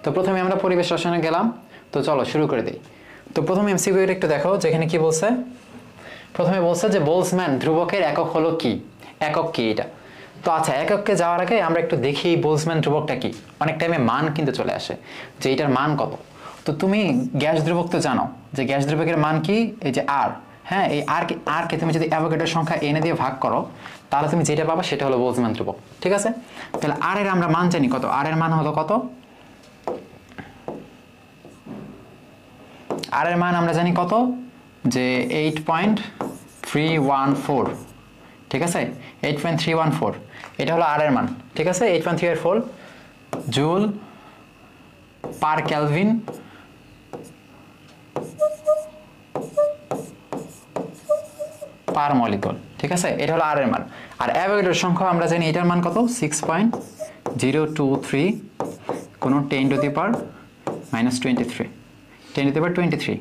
তো প্রথমে আমরা পরিবেশ রসায়নে গেলাম, তো চলো শুরু করে দিই। তো প্রথমে এমসিকিউ একটু দেখো, যেখানে কি বলছে। প্রথমে বলছে যে বোলসম্যান ধ্রুবকের একক হলো কি, একক কি এটা। তো আচ্ছা, একককে যাওয়ার আগে আমরা একটু দেখি বোলসম্যান ধ্রুবকটা কি। অনেক টাইমে মান কিন্তু চলে আসে যে এটার মান কত। তো তুমি গ্যাস ধ্রুবক তো জানো যে গ্যাস ধ্রুবকের মান কি, এই যে আর। হ্যাঁ, এই আরকে তুমি যদি অ্যাভোগাড্রোর সংখ্যা এনে দিয়ে ভাগ করো, তাহলে তুমি যেটা পাবা সেটা হলো বোলসম্যান ধ্রুবক। ঠিক আছে, তাহলে আর এর আমরা মান জানি কত। আর এর মান হলো কত, আর এর মান আমরা জানি কত, যে 8.314। ঠিক আছে, 8.314 এটা হলো আর এর মান। ঠিক আছে, 8.314 joule per kelvin per molecule. ঠিক আছে, এটা হলো আর এর মান। আর অ্যাভোগাড্রোর সংখ্যা আমরা জানি এটার মান কত, 6.023 কোন 10 to the power -23, 10 to the power 23।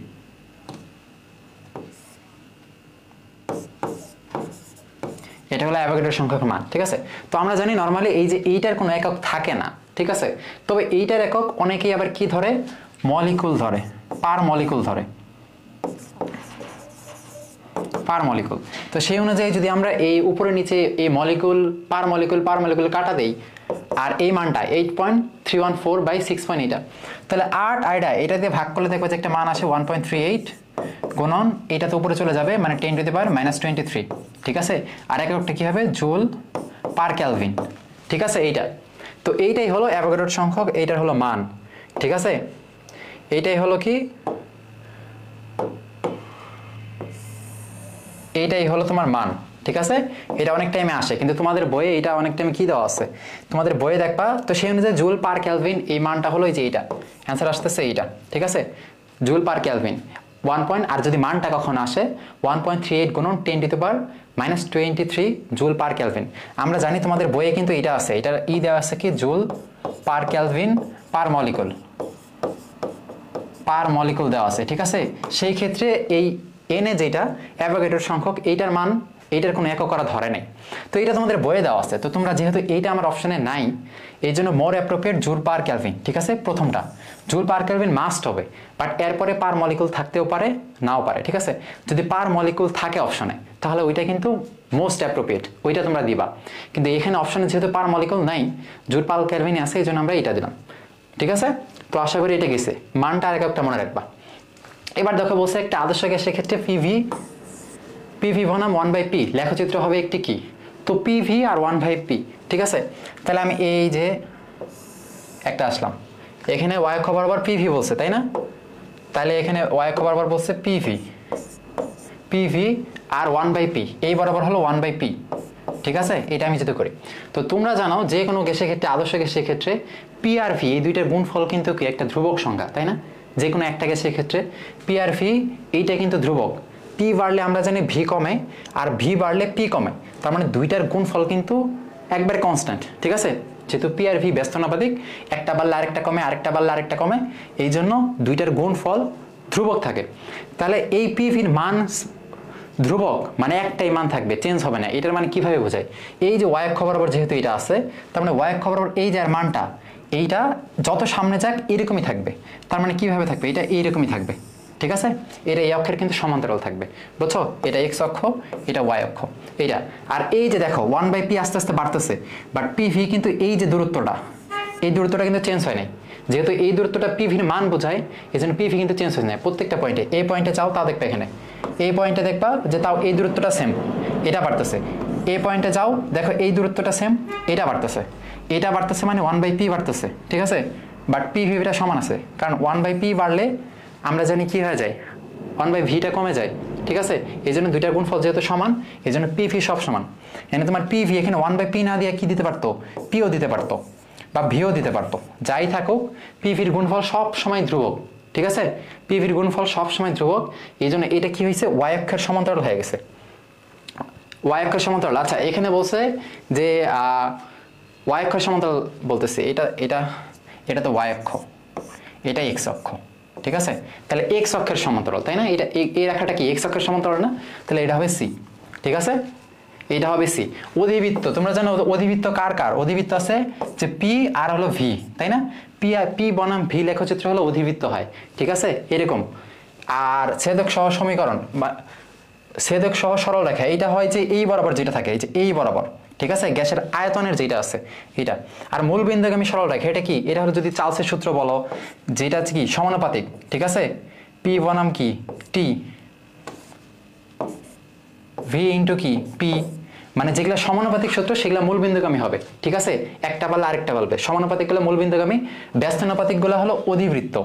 এটা হলো অ্যাভোগাড্রোর সংখ্যক মান। ঠিক আছে, তো আমরা জানি নর্মালি এই যে এইটার কোনো একক থাকে না। ঠিক আছে, তবে এইটার একক অনেকেই আবার কি ধরে, মলিকুল ধরে, পার মলিকুল ধরে, পার মলিকুল। তো সেই অনুযায়ী যদি আমরা এই উপরে নিচে এই মলিকুল পার মলিকুল কাটা দেই, আর এই মানটা 8.314/6. এটা তাহলে 8 আইডা এটা দিয়ে ভাগ করলে দেখবো যে একটা মান আসে 1.38 গুণন এটা তো উপরে চলে যাবে, মানে 10 টু দি পাওয়ার -23। ঠিক আছে, আর এককটা কি হবে, জুল পার কেলভিন। ঠিক আছে, এইটা। তো এইটাই হলো অ্যাভোগাড্রোর সংখ্যক, এইটার হলো মান। ঠিক আছে, এইটাই হলো কি, এইটাই হলো তোমার মান। ঠিক আছে, এটা অনেক টাইমে আসে, কিন্তু তোমাদের বইয়ে এটা অনেক টাইমে কি দেওয়া আছে, তোমাদের বইয়ে দেখবা। তো সেই অনুযায়ী জুল পার কেলভিন এই মানটা হলো এই যে এইটা, অ্যান্সার আসতেছে এইটা। ঠিক আছে, জুল পার কেলভিন 1. আর যদি মানটা কখন আসে 1.38 গুণন 10 to the power -23 joule per kelvin. আমরা জানি তোমাদের বইয়ে কিন্তু এটা আছে, এটার দেওয়া আছে কি, joule per kelvin per molecule দেওয়া আছে। ঠিক আছে, সেই ক্ষেত্রে এই এনে যেটা অ্যাভোগাড্রোর সংখ্যক, এইটার মান এইটার কোনো একক করা ধরে নেই। তো এটা তোমাদের বইয়ে দেওয়া আছে, তো তোমরা যেহেতু এইটা আমার অপশনে নাই, এই জন্য more appropriate joule per kelvin. ঠিক আছে, প্রথমটা জুল পার কেলভিন মাস্ট হবে, বাট এরপরে পার মলিকুল থাকতেও পারে, নাও পারে। ঠিক আছে, যদি পার মলিকুল থাকে অপশনে, তাহলে ওইটা কিন্তু মোস্ট অ্যাপ্রোপ্রিয়েট, ওইটা তোমরা দিবা। কিন্তু এখানে অপশনে যেহেতু পার মলিকুল নাই, জুল পার কেলভিন আছে, এই জন্য আমরা এটা দিলাম। ঠিক আছে, তো আশা করি এটা গেছে, মানটা আর একটা মনে রাখবা। এবার দেখো বলছে একটা আদর্শ গ্যাসের ক্ষেত্রে পিভি বনাম 1/p লেখচিত্র হবে একটি কি। তো পিভি আর 1/p। ঠিক আছে, তাহলে আমি এই যে একটা আসলাম, এখানে ওয়াই অক্ষ বরাবর পিভি বলছে, তাই না? তাহলে এখানে ওয়াই অক্ষ বরাবর বলছে পিভি আর 1/p, এই বরাবর হলো 1/p। ঠিক আছে, এটা আমি যেতে করি। তো তোমরা জানো যে কোনো গ্যাসের ক্ষেত্রে, আদর্শ গ্যাসের ক্ষেত্রে পি আর ভি এই দুইটার গুণফল কিন্তু কি একটা ধ্রুবক সংখ্যা, তাই না? যে কোনো একটা গ্যাসের ক্ষেত্রে পি আর ভি এইটা কিন্তু ধ্রুবক। পি বাড়লে আমরা জানি ভি কমে, আর ভি বাড়লে পি কমে, তার মানে দুইটার গুণফল কিন্তু একবারে কনস্ট্যান্ট। ঠিক আছে, যেহেতু পি আর ভি ব্যস্তানুপাতিক, একটা বাড়লে আরেকটা কমে, আরেকটা বাড়লে আরেকটা কমে, এই জন্য দুইটার গুণফল ধ্রুবক থাকে। তাহলে এই পি ভির মান ধ্রুবক, মানে একটাই মান থাকবে, চেঞ্জ হবে না। এটার মানে কিভাবে বোঝায়, এই যে ওয়াই অক্ষ বরাবর যেহেতু এটা আছে, তার মানে ওয়াই অক্ষ বরাবর এই যে মানটা, এইটা যত সামনে যাক এরকমই থাকবে। তার মানে কিভাবে থাকবে, এটা এইরকমই থাকবে। ঠিক আছে, এটা এই অক্ষের কিন্তু সমান্তরাল থাকবে, বুঝছো? এটা এক্স অক্ষ, এটা ওয়াই অক্ষ, এইটা। আর এই যে দেখো 1/p আস্তে আস্তে বাড়তেছে, বাট পিভি কিন্তু এই যে দূরত্বটা, এই দূরত্বটা কিন্তু চেঞ্জ হয় নাই। যেহেতু এই দূরত্বটা পিভির মান বোঝায়, এই জন্য পিভি কিন্তু চেঞ্জ হয়ে যায় প্রত্যেকটা পয়েন্টে। এই পয়েন্টে যাও, তা দেখবে এখানে এই পয়েন্টে দেখবা যে তাও এই দূরত্বটা সেম, এটা বাড়তেছে। এই পয়েন্টে যাও, দেখো এই দূরত্বটা সেম, এটা বাড়তেছে। এটা বাড়তেছে মানে 1/p বাড়তেছে। ঠিক আছে, বাট পিভিটা সমান আছে, কারণ 1/p বাড়লে আমরা জানি কি হয়ে যায়, 1/vটা কমে যায়। ঠিক আছে, এই জন্য দুইটার গুণফল যেহেতু সমান, এই জন্য পিভি সব সমান। এখানে তোমার পিভি এখানে 1/p না দিয়ে কি দিতে পারতো, পিও দিতে পারতো, বা ভিও দিতে পারতো। যাই থাকুক, পিভির গুণফল সব সময় ধ্রুবক। ঠিক আছে, পিভির গুণফল সব সময় ধ্রুবক, এই জন্য এটা কি হয়েছে, ওয়াই অক্ষের সমান্তরাল হয়ে গেছে, ওয়াই অক্ষের সমান্তরাল। আচ্ছা, এখানে বলছে যে ওয়াই অক্ষের সমান্তরাল বলতেছে, এটা তো ওয়াই অক্ষ, এটা এক্স অক্ষ। ঠিক আছে, তাহলে এক্স অক্ষের সমান্তরাল, তাই না? এটা এই রেখাটা কি এক্স অক্ষের সমান্তরাল না? তাহলে এটা হবে সি। ঠিক আছে, এটা হবে সি। অধিবৃত্ত তোমরা জানো অধিবৃত্ত কার কার? অধিবৃত্ত আছে যে পি আর হলো ভি, তাই না? পি বনাম ভি লেখচিত্র হলো অধিবৃত্ত হয়, ঠিক আছে এরকম। আর ছেদক সহ সমীকরণ বা ছেদক সহ সরল রেখা এটা হয় যে এই বরাবর যেটা থাকে, এই যে এই বরাবর, ঠিক আছে, গ্যাসের আয়তনের যেটা আছে এটা। আর মূল বিন্দুগামী সরল রেখা এটা কি? এটা হলো যদি চার্লসের সূত্র বলো, যেটা কি সমানুপাতিক, ঠিক আছে, পি বনাম কি টি, ভি ইন্টু কি পি, মানে যেগুলো সমানুপাতিক সূত্র সেগুলো মূল বিন্দুগামী হবে, ঠিক আছে, একটা পারলে আরেকটা বলবে। সমানুপাতিক গুলো মূল বিন্দুগামী, ব্যস্তানুপাতিক গুলো হলো অধিবৃত্ত,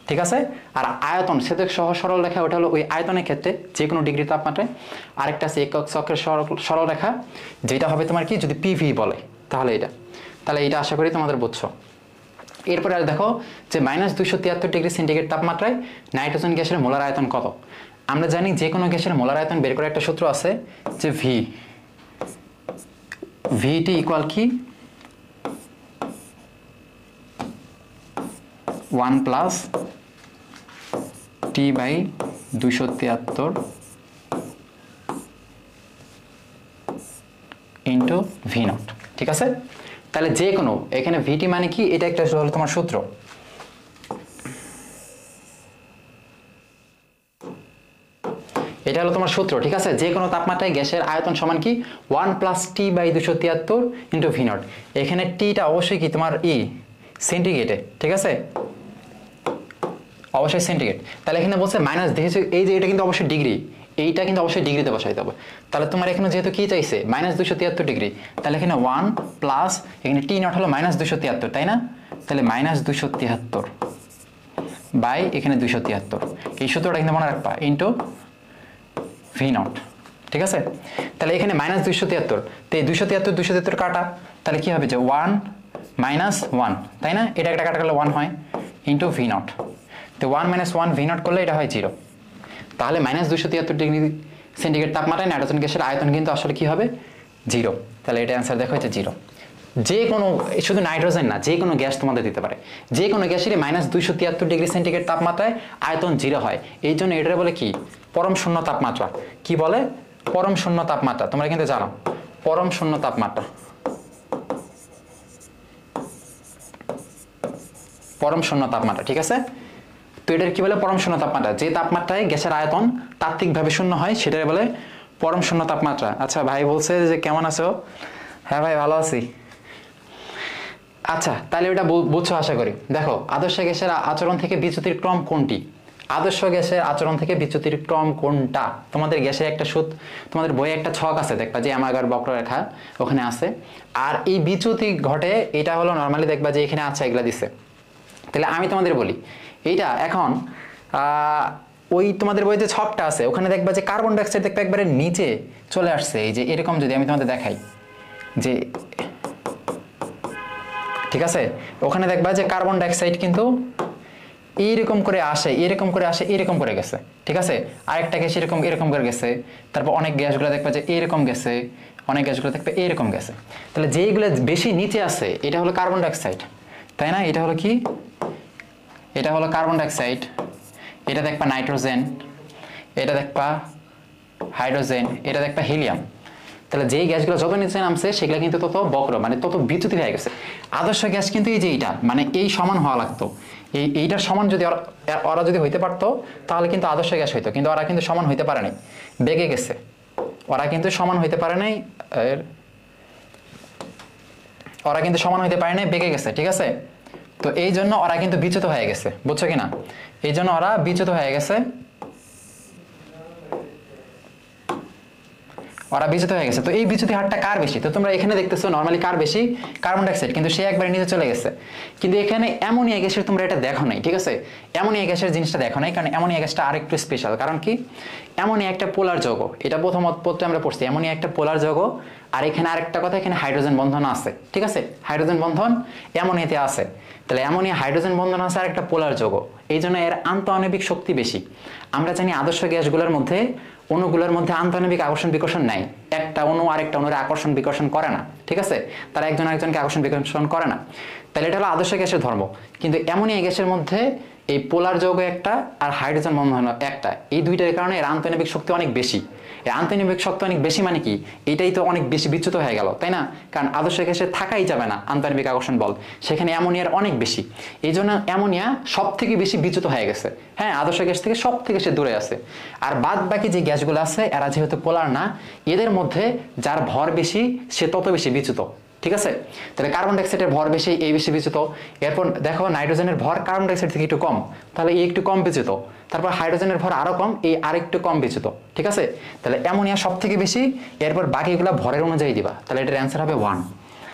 ঠিক আছে। আর আয়তন ছেদক সহ সরল রেখা ওটা হলো ওই আয়তনের ক্ষেত্রে যে কোনো ডিগ্রি তাপমাত্রায়। আরেকটা আছে একক চক্রের সরল রেখা, যেটা হবে তোমার কি যদি পিভি বলে, তাহলে এটা আশা করি তোমাদের বুঝছো। এরপরে আর দেখো যে -273°C তাপমাত্রায় নাইট্রোজেন গ্যাসের মোলার আয়তন কত? আমরা জানি যে কোনো গ্যাসের মোলার আয়তন বের করে একটা সূত্র আছে যে ভিটি ইকুয়াল কি 1 + T/273 ইন্টু ভি নট, ঠিক আছে। তাহলে যে কোনো এখানে ভিটি মানে কি, এটা একটা হলো তোমার সূত্র। এটা হলো তোমার সূত্র, ঠিক আছে। যে কোনো তাপমাত্রায় গ্যাসের আয়তন সমান কি 1 + T/273 ইন্টু ভি নট। এখানে টিটা অবশ্যই কি তোমার সেন্টিগ্রেডে, ঠিক আছে, অবশ্যই সেন্টিগ্রেড। তাহলে এখানে বলছে মাইনাস, দেখেছো এই যে এটা কিন্তু অবশ্যই ডিগ্রি, এইটা কিন্তু অবশ্যই ডিগ্রিতে বসাইতে হবে। তাহলে তোমার এখানে যেহেতু কি চাইছে -273°, তাহলে এখানে 1 প্লাস এখানে টি নট হলো -273, তাই না? তাহলে -273 বাই এখানে 273, এই সূত্রটা কিন্তু মনে রাখবা, ইন্টু ভি নট, ঠিক আছে। তাহলে এখানে -273, তো এই 273 কাটা, তাহলে কি হবে যে 1 - 1, তাই না? এটা একটা কাটা গেলে 1 হয়, ইন্টু ভি নট। তো 1 - 1 ভি নট করলে এটা হয় 0। তাহলে -273°C তাপমাত্রায় নাইট্রোজেন গ্যাসের আয়তন কিন্তু আসলে কি হবে 0। তাহলে এটা অ্যান্সার দেখো হচ্ছে 0। যে কোনো, শুধু নাইট্রোজেন না, যে কোনো গ্যাস তোমাদের দিতে পারে, যে কোনো গ্যাসেরই -273°C তাপমাত্রায় আয়তন 0 হয়। এই জন্য এটা বলে কি পরম শূন্য তাপমাত্রা। কি বলে? পরম শূন্য তাপমাত্রা। তোমরা কিন্তু জানো পরম শূন্য তাপমাত্রা, পরম শূন্য তাপমাত্রা, ঠিক আছে। তো এটার কি বলে? পরম শূন্য তাপমাত্রা। যে তাপমাত্রায় গ্যাসের আয়তন তাত্ত্বিকভাবে শূন্য হয় সেটাই বলে পরম শূন্য তাপমাত্রা। আচ্ছা ভাই বলছে যে কেমন আছো? হ্যাঁ ভাই ভালো আছি। আচ্ছা তাহলে ওটা বুঝছো আশা করি। দেখো আদর্শ গ্যাসের আচরণ থেকে বিচ্যুতির ক্রম কোনটি? আদর্শ গ্যাসের আচরণ থেকে বিচ্যুতির ক্রম কোনটা? তোমাদের গ্যাসের একটা তোমাদের বইয়ে একটা ছক আছে, দেখবা যে আমাগার বক্ররেখা ওখানে আছে। আর এই বিচ্যুতি ঘটে, এটা হলো নর্মালি দেখবা যে এখানে আছে, এগুলা দিছে। তাহলে আমি তোমাদের বলি, এইটা এখন ওই তোমাদের বইতে যে ছকটা আছে ওখানে দেখবা যে কার্বন ডাইঅক্সাইড দেখবা একবারে নিচে চলে আসছে। এই যে এরকম যদি আমি তোমাদের দেখাই যে, ঠিক আছে, ওখানে দেখবা যে কার্বন ডাইঅক্সাইড কিন্তু এইরকম করে আসে, এরকম করে আসে, এরকম করে গেছে, ঠিক আছে। আরেকটা গ্যাস এরকম করে গেছে, তারপর অনেক গ্যাসগুলো দেখবা যে এরকম গেছে, অনেক গ্যাসগুলো দেখবে এরকম গেছে। তাহলে যেইগুলো বেশি নিচে আছে এটা হলো কার্বন ডাইঅক্সাইড, তাই না? এটা হলো কি? এটা হলো কার্বন ডাইঅক্সাইড, এটা দেখবা নাইট্রোজেন, এটা দেখবা হাইড্রোজেন, এটা দেখবা হিলিয়াম। তাহলে যেই গ্যাসগুলো যত নিচে নামছে সেগুলো কিন্তু তত বক্র, মানে তত বিচ্যুতি হয়ে গেছে। আদর্শ গ্যাস কিন্তু এই যে এইটা, মানে এই সমান হওয়া লাগতো, এইটার সমান যদি ওরা যদি হইতে পারতো তাহলে কিন্তু আদর্শ গ্যাস হইতো, কিন্তু ওরা কিন্তু সমান হইতে পারে নাই, বেগে গেছে। ওরা কিন্তু সমান হইতে পারে নাই, বেগে গেছে, ঠিক আছে। তো এই জন্য ওরা কিন্তু বিচ্যুত হয়ে গেছে, বুঝছো কিনা? এই জন্য ওরা বিচ্যুত হয়ে গেছে, তো এই বিচ্যুতি হারটা কার বেশি? তো তোমরা এখানে দেখতেছো নরমালি কার বেশি? কার্বন ডাইঅক্সাইড, কিন্তু সে একবার নিচে চলে গেছে। কিন্তু এখানে অ্যামোনিয়া গ্যাসের তোমরা এটা দেখো নাই, ঠিক আছে। অ্যামোনিয়া গ্যাসের জিনিসটা দেখো নাই, কারণ অ্যামোনিয়া গ্যাসটা আরেকটু স্পেশাল। কারণ কি? অ্যামোনিয়া একটা পোলার যৌগ, এটা প্রথম পত্রে আমরা পড়ছি, অ্যামোনিয়া একটা পোলার যৌগ। আর এখানে আরেকটা কথা, এখানে হাইড্রোজেন বন্ধন আছে, ঠিক আছে, হাইড্রোজেন বন্ধন অ্যামোনিয়াতে আছে। তাহলে অ্যামোনিয়া হাইড্রোজেন বন্ধন আছে আর একটা পোলার যৌগ, এই জন্য এর আন্তঃআণবিক শক্তি বেশি। আমরা জানি আদর্শ গ্যাসগুলোর মধ্যে, অণুগুলোর মধ্যে আন্তঃআণবিক আকর্ষণ বিকর্ষণ নাই, একটা অণু আরেকটা অণুর আকর্ষণ বিকর্ষণ করে না, ঠিক আছে, তারা একজন আরেকজনকে আকর্ষণ বিকর্ষণ করে না। তাহলে এটা হলো আদর্শ গ্যাসের ধর্ম। কিন্তু অ্যামোনিয়া গ্যাসের মধ্যে এই পোলার যৌগ একটা আর হাইড্রোজেন বন্ধন একটা, এই দুইটার কারণে এর আন্তঃনৈবিক শক্তি অনেক বেশি। এই আন্তঃনৈবিক শক্তি অনেক বেশি মানে কি, এটাই তো অনেক বেশি বিচ্যুত হয়ে গেল, তাই না? কারণ আদর্শ গ্যাসে থাকাই যাবে না আন্তঃনৈবিক আকর্ষণ বল, সেখানে অ্যামোনিয়ার অনেক বেশি, এই জন্য অ্যামোনিয়া সব থেকে বেশি বিচ্যুত হয়ে গেছে। হ্যাঁ, আদর্শ গ্যাস থেকে সব থেকে সে দূরে আছে। আর বাদ বাকি যে গ্যাসগুলো আছে এরা যেহেতু পোলার না, এদের মধ্যে যার ভর বেশি সে তত বেশি বিচ্যুত। ঠিক আছে, তাহলে কার্বন ডাইঅক্সাইডের ভর বেশি, এই বেশি বিচ্যুত। এরপর দেখো নাইট্রোজেনের ভর কার্বন ডাইঅক্সাইড থেকে একটু কম, তাহলে এই একটু কম বিচ্যুত। তারপর হাইড্রোজেনের ভর আরো কম, এই আরেকটু কম বিচ্যুত। ঠিক আছে, তাহলে অ্যামোনিয়া সব থেকে বেশি, এরপর বাকিগুলো ভরের অনুযায়ী দিবা, তাহলে এটার অ্যান্সার হবে 1।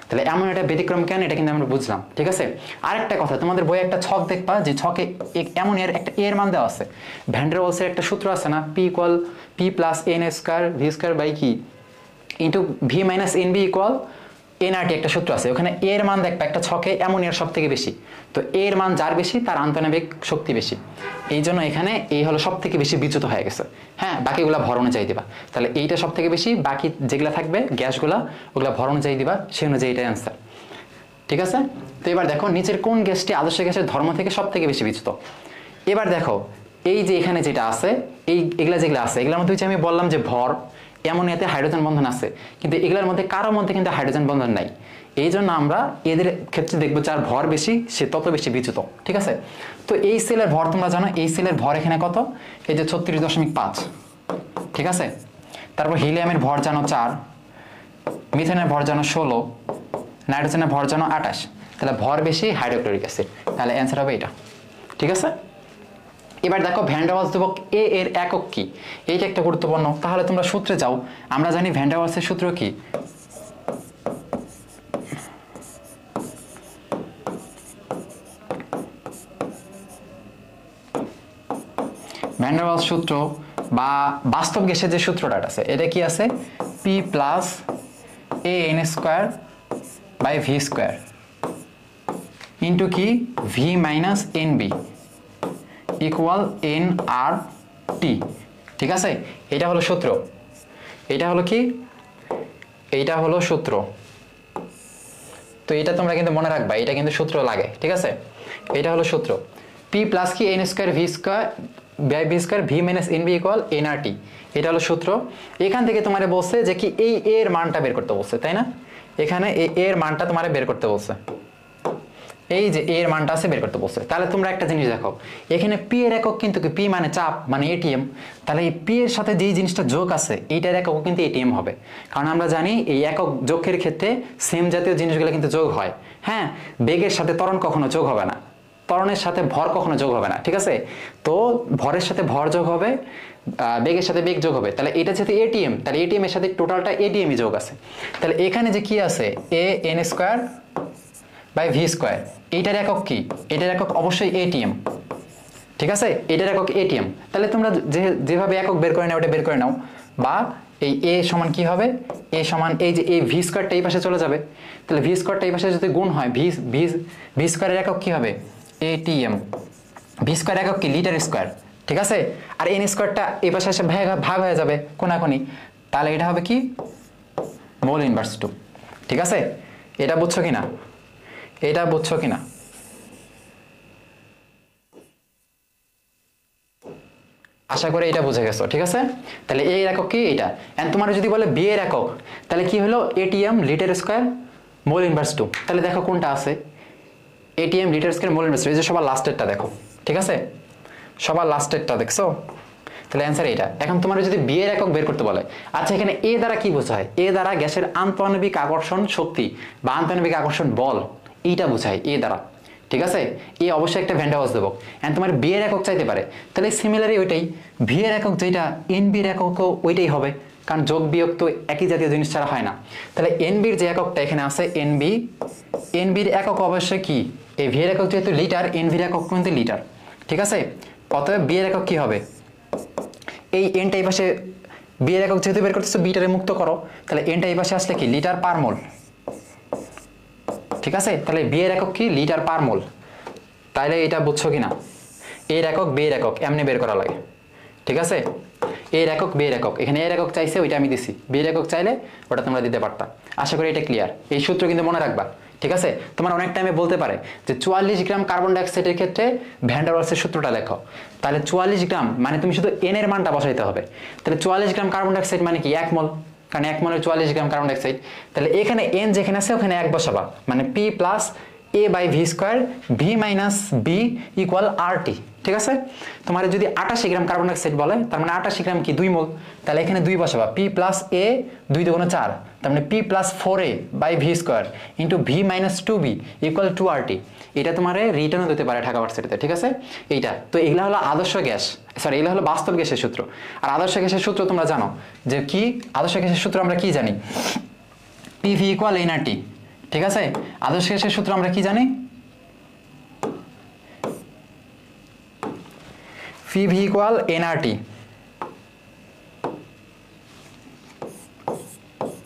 তাহলে অ্যামোনিয়াটা ব্যতিক্রম কেন, এটা কিন্তু আমরা বুঝলাম। ঠিক আছে, আরেকটা কথা, তোমাদের বইয়ে একটা ছক দেখবা, যে ছকে অ্যামোনিয়ার একটা এর মান দেওয়া আছে। ভ্যান ডার ওয়ালসের একটা সূত্র আছে না, P plus N square V square by কি into V minus N B equal NRT, একটা সূত্র আছে। ওখানে এর মান দেখবা একটা ছকে অ্যামোনিয়ার সব থেকে বেশি, তো এর মান যার বেশি তার আন্তঃনৈবিক শক্তি বেশি, এই জন্য এখানে এই হলো সব থেকে বেশি বিচ্যুত হয়ে গেছে। হ্যাঁ, বাকিগুলা ভর অনুযায়ী দিবা, তাহলে এইটা সব থেকে বেশি, বাকি যেগুলা থাকবে গ্যাসগুলা ওগুলা ভর অনুযায়ী দিবা, সেই অনুযায়ী এটাই অ্যান্সার। ঠিক আছে, তো এবার দেখো নিচের কোন গ্যাসটি আদর্শ গ্যাসের ধর্ম থেকে সব থেকে বেশি বিচ্যুত। এবার দেখো এই যে এখানে যেটা আছে, এগুলা যেগুলো আছে এগুলোর মধ্যে হচ্ছে আমি বললাম যে ভর, অ্যামোনিয়াতে হাইড্রোজেন বন্ধন আছে, কিন্তু এগুলোর মধ্যে কারোর মধ্যে কিন্তু হাইড্রোজেন বন্ধন নাই। এই জন্য আমরা এদের ক্ষেত্রে দেখবো যার ভর বেশি সে তত বেশি বিচ্যুত। ঠিক আছে, তো এই সেলের ভর তোমরা জানো, এই সেলের ভর এখানে কত, এই যে 36.5। ঠিক আছে, তারপর হিলিয়ামের ভর জানো 4, মিথেনের ভর জানো 16, নাইট্রোজেনের ভর জানো 28। তাহলে ভর বেশি হাইড্রোক্লোরিক অ্যাসিড, তাহলে অ্যান্সার হবে এটা। ঠিক আছে, এবার দেখো ভ্যান ডার ওয়ালস ধ্রুবক এ এর একক কি, এইটা একটা গুরুত্বপূর্ণ। তাহলে তোমরা সূত্রে যাও, আমরা জানি ভ্যান ডার ওয়ালসের সূত্র কি, ভ্যান ডার ওয়ালস সূত্র বা বাস্তব গ্যাসের যে সূত্রটা আছে, এটা কি আছে, P plus A N square by V square into কি V minus N B equal N R T. ঠিক আছে, এটা হলো সূত্র, এটা হলো কি, এইটা হলো সূত্র। তো এটা তোমরা কিন্তু মনে রাখবা, এটা কিন্তু সূত্র লাগে। ঠিক আছে, এটা হলো সূত্র, পি প্লাস কি N square V square by V square V minus N B equal N R T, এটা হলো সূত্র। এখান থেকে তোমারে বলছে যে কি এই এর মানটা বের করতে বলছে, তাই না? এখানে এই এর মানটা তোমারে বের করতে বলছে, এই যে এর মানটা আছে বের করতে বলছে। তাহলে তোমরা একটা জিনিস দেখো, এখানে পি এর একক কিন্তু কি, পি মানে চাপ মানে এটিএম, তাহলে এই পি এর সাথে যেই জিনিসটা যোগ আছে এইটার একক কিন্তু এটিএম হবে। কারণ আমরা জানি এই একক যোগের ক্ষেত্রে সেম জাতীয় জিনিসগুলো কিন্তু যোগ হয়। হ্যাঁ, বেগের সাথে ত্বরণ কখনো যোগ হবে না, ত্বরণের সাথে ভর কখনো যোগ হবে না। ঠিক আছে, তো ভরের সাথে ভর যোগ হবে, বেগের সাথে বেগ যোগ হবে, তাহলে এটা যেহেতু এটিএম, তাহলে এটিএম এর সাথে টোটালটা এটিএমই যোগ আছে। তাহলে এখানে যে কি আছে a N square by V square, এইটার একক কি, এটার একক অবশ্যই এটিএম। ঠিক আছে, এটার একক এটিএম। তাহলে তোমরা যেভাবে একক বের করে নাও ওটা বের করে নাও, বা এই এ সমান কি হবে, এ সমান এই যে এই ভি স্কোয়ারটা এই পাশে চলে যাবে, তাহলে ভি স্কোয়ারটা এই পাশে যদি গুণ হয় ভি স্কোয়ারের একক কি হবে এটিএম, ভি স্কোয়ার একক কি লিটার স্কোয়ার। ঠিক আছে, আর এন স্কোয়ারটা এই পাশে এসে ভাগ হয়ে যাবে কোনাকুনি, তাহলে এটা হবে কি মোল ইনভার্স 2। ঠিক আছে, এটা বুঝছো কিনা, এটা বুঝছো কিনা? আশা করি এটা বুঝে গেছো। ঠিক আছে, তাহলে এর একক কি এটা, এন্ড তোমার যদি বলে বি এর একক, তাহলে কি হলো ATM litre square mole inverse 2। তাহলে দেখো কোনটা আছে, ATM litre square mole inverse 2, এই যে সবার লাস্টেরটা দেখো। ঠিক আছে, সবার লাস্টেরটা দেখছো, তাহলে অ্যান্সার এটা। এখন তোমার যদি বি এর একক বের করতে বলে, আচ্ছা এখানে এ দ্বারা কি বোঝায়, এ দ্বারা গ্যাসের আন্তঃনৈবিক আকর্ষণ শক্তি বা আন্তঃনৈবিক আকর্ষণ বল, এইটা বোঝায় এ দ্বারা। ঠিক আছে, এ অবশ্যই একটা ভ্যান ডার ওয়ালস দেবো, এন্ড তোমার বি এর একক চাইতে পারে, তাহলে সিমিলারই ওইটাই ভি এর একক যেটা এন বি এর এককও ওইটাই হবে, কারণ যোগ বিয়োগ তো একই জাতীয় জিনিস ছাড়া হয় না। তাহলে এন বির যে এককটা এখানে আছে এন বির একক অবশ্যই কি, এই ভি এর একক যেহেতু লিটার, এন ভির একক কিন্তু লিটার। ঠিক আছে, অতএব বি এর একক কি হবে, এই এনটা এই পাশে বি এর একক যেহেতু বের করতেছো বিটারে মুক্ত করো, তাহলে এনটা এই পাশে আসলে কি লিটার পার মোল। ঠিক আছে, তাহলে বি এর একক কি লিটার পার মোল। তাহলে এটা বুঝছো কিনা, এর একক বি এর একক এমনি বের করা লাগে। ঠিক আছে, এর একক বি এর একক, এখানে এর একক চাইছে ওইটা আমি দিছি, বি এর একক চাইলে ওটা তোমরা দিতে পারতা। আশা করি এটা ক্লিয়ার, এই সূত্র কিন্তু মনে রাখবা। ঠিক আছে? তোমার অনেক টাইমে বলতে পারে যে 44 গ্রাম কার্বন ডাইঅক্সাইডের ক্ষেত্রে ভ্যান ডার ওয়ালসের সূত্রটা লেখো। তাহলে 44 গ্রাম মানে তুমি শুধু এন এর মানটা বসাইতে হবে। তাহলে 44 গ্রাম কার্বন ডাইঅক্সাইড মানে কি 1 মোল, কারণ 1 মোলের 44 গ্রাম কার্বন ডাইঅক্সাইড। তাহলে এখানে এন যেখানে আছে ওখানে 1 বসাবা, মানে P plus A by V square V minus B equal R T. ঠিক আছে? তোমার যদি 88 গ্রাম কার্বন ডাইঅক্সাইড বলে তার মানে 88 গ্রাম কি 2 মোল, তাহলে এখানে 2 বসাবা, পি প্লাস এ 2 দুগুণে 4, তার মানে P plus 4a by V square into V minus 2b equal 2RT। এটা তোমার রিটার্নও দিতে পারে ঢাকা ভার্সিটিতে। ঠিক আছে? এইটা তো এগুলা হলো আদর্শ গ্যাস, সরি এগুলা হলো বাস্তব গ্যাসের সূত্র। আর আদর্শ গ্যাসের সূত্র তোমরা জানো যে কি, আদর্শ গ্যাসের সূত্র আমরা কি জানি, পিভি ইকুয়াল এনআরটি। ঠিক আছে? আদর্শ গ্যাসের সূত্র আমরা কি জানি, PV equal nRT,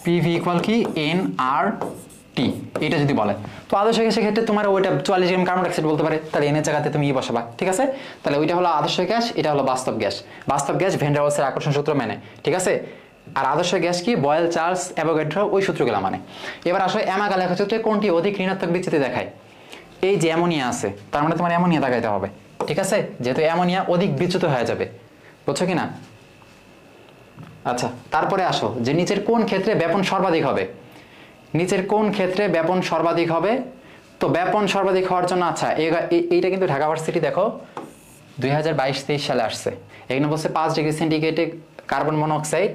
PV equal কি এনআরটি, এটা যদি বলে তো আদর্শ গ্যাসের ক্ষেত্রে তোমার ওইটা 44 গ্রাম কার্বন ডাইঅক্সাইড বলতে পারে, তাহলে এনের জায়গাতে তুমি বসাবা। ঠিক আছে? তাহলে ওইটা হলো আদর্শ গ্যাস, এটা হলো বাস্তব গ্যাস। বাস্তব গ্যাস ভ্যান ডার ওয়ালসের আকর্ষণ সূত্র মেনে। ঠিক আছে? আর আদর্শ গ্যাস কি বয়েল, চার্লস, অ্যাভোগাড্রো ওই সূত্রগুলো মানে। এবার আসলে অ্যামাগা লেখচিত্রে কোনটি অধিক ঋণাত্মক বিচ্যুতি দেখায়? এই যে অ্যামোনিয়া আছে তার মানে তোমার অ্যামোনিয়া দেখাইতে হবে। ঠিক আছে? যেহেতু অ্যামোনিয়া অধিক বিচ্যুত হয়ে যাবে, বুঝছো কিনা? আচ্ছা, তারপরে আসো যে নিচের কোন ক্ষেত্রে ব্যাপন সর্বাধিক হবে, নিচের কোন ক্ষেত্রে ব্যাপন সর্বাধিক হবে? তো ব্যাপন সর্বাধিক হওয়ার জন্য আচ্ছা এইটা কিন্তু ঢাকা ভার্সিটি দেখো 2022-23 সালে আসছে। এখানে বলছে 5 ডিগ্রি সেন্টিগ্রেডে কার্বন মনোক্সাইড,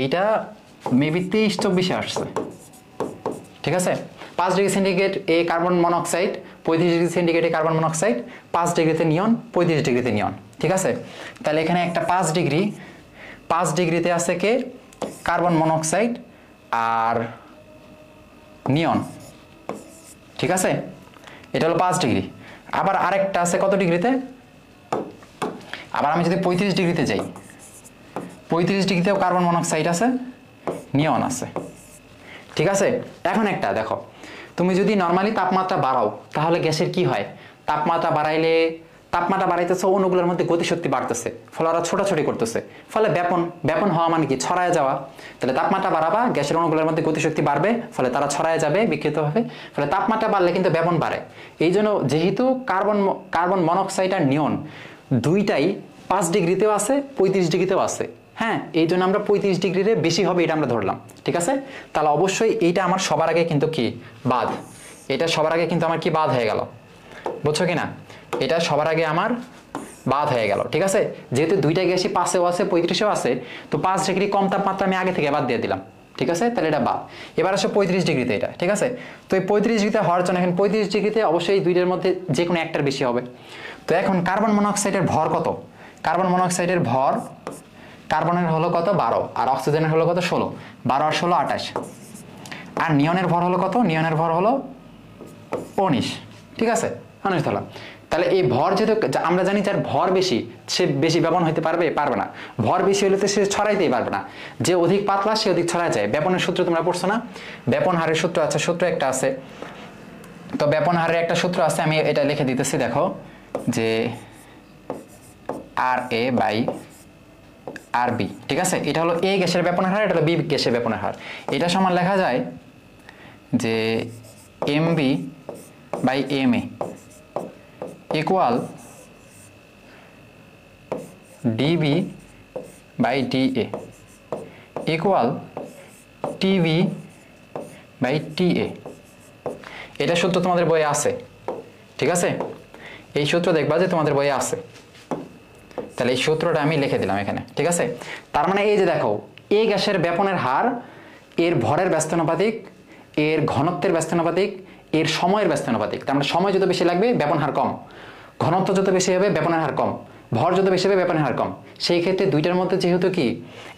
এইটা মেবি 23-24 আসছে। ঠিক আছে? 5 ডিগ্রি সেন্টিগ্রেড এ কার্বন মনোক্সাইড, 35 ডিগ্রি সেন্টিগ্রেডে কার্বন মনোক্সাইড, 5 ডিগ্রিতে নিয়ন, 35 ডিগ্রিতে নিয়ন। ঠিক আছে? তাহলে এখানে একটা 5 ডিগ্রিতে আছে কে কার্বন মনোক্সাইড আর নিয়ন। ঠিক আছে? এটা হলো 5 ডিগ্রি। আবার আরেকটা আছে কত ডিগ্রিতে, আবার আমি যদি 35 ডিগ্রিতে যাই, 35 ডিগ্রিতেও কার্বন মনোক্সাইড আছে, নিয়ন আছে। ঠিক আছে? এখন একটা দেখো, তুমি যদি নর্মালি তাপমাত্রা বাড়াও তাহলে গ্যাসের কি হয়? তাপমাত্রা বাড়াইতেছে, অণুগুলোর মধ্যে গতিশক্তি বাড়তেছে, ফলে ওরা ছোটাছুটি করতেছে, ফলে ব্যাপন হওয়া মানে কি ছড়ায় যাওয়া। তাহলে তাপমাত্রা বাড়াবা, গ্যাসের অণুগুলোর মধ্যে গতিশক্তি বাড়বে, ফলে তারা ছড়ায় যাবে বিকৃত হবে, ফলে তাপমাত্রা বাড়লে কিন্তু ব্যাপন বাড়ে। এই জন্য যেহেতু কার্বন মনোক্সাইড আর নিয়ন দুইটাই 5 ডিগ্রিতেও আছে, 35 ডিগ্রিতেও আছে, হ্যাঁ, এই জন্য আমরা 35 ডিগ্রিতে বেশি হবে এটা আমরা ধরলাম। ঠিক আছে? তাহলে অবশ্যই এইটা আমার সবার আগে কিন্তু কি বাদ, এটা সবার আগে কিন্তু আমার কি বাদ হয়ে গেল, বুঝছো কিনা? এটা সবার আগে আমার বাদ হয়ে গেল। ঠিক আছে? যেহেতু দুইটা গ্যাসই 5-এও আছে 35-এও আছে, তো 5 ডিগ্রি কম তাপমাত্রা আমি আগে থেকে বাদ দিয়ে দিলাম। ঠিক আছে? তাহলে এটা বাদ। এবার আসো 35 ডিগ্রিতে এটা। ঠিক আছে? তো এই 35 ডিগ্রিতে হওয়ার জন্য এখন 35 ডিগ্রিতে অবশ্যই দুইটার মধ্যে যে কোনো একটার বেশি হবে। তো এখন কার্বন মনোক্সাইডের ভর কত? কার্বন মনোক্সাইডের ভর, কার্বনের হলো কত 12 আর অক্সিজেনের হলো কত 16, 12 আর 16 28। আর নিয়নের ভর হলো কত? নিয়নের ভর হলো 19। ঠিক আছে? 19 ধরলাম। তাহলে এই ভর যেহেতু আমরা জানি যার ভর বেশি সে বেশি ব্যাপন হইতে পারবে না। ভর বেশি হলে তো সে ছড়াইতেই পারবে না। যে অধিক পাতলা সে অধিক ছড়ায় যায়। ব্যাপনের সূত্র তোমরা পড়ছো না? ব্যাপন হারের সূত্র আছে, সূত্র একটা আছে। তো ব্যাপন হারের একটা সূত্র আছে, আমি এটা লিখে দিতেছি দেখো, যে আর এ বাই আর বি। ঠিক আছে? এটা হলো এ গ্যাসের ব্যাপনের হার, এটা হলো বি গ্যাসের ব্যাপনের হার। এটা সমান লেখা যায় যে M B by M A equal DB by DA equal TV by TA. এটা সূত্র তোমাদের বইয়ে আছে। ঠিক আছে? এই সূত্র দেখবা যে তোমাদের বইয়ে আছে। তাহলে এই সূত্রটা আমি লিখে দিলাম এখানে। ঠিক আছে? তার মানে এই যে দেখো, এই গ্যাসের ব্যাপনের হার এর ভরের ব্যস্তানুপাতিক, এর ঘনত্বের ব্যস্তানুপাতিক, এর সময়ের ব্যস্তানুপাতিক। তার মানে সময় যত বেশি লাগবে ব্যাপন হার কম, ঘনত্ব যত বেশি হবে ব্যাপনের হার কম, ভর যত বেশি হবে ব্যাপনের হার কম। সেই ক্ষেত্রে দুইটার মধ্যে যেহেতু কি,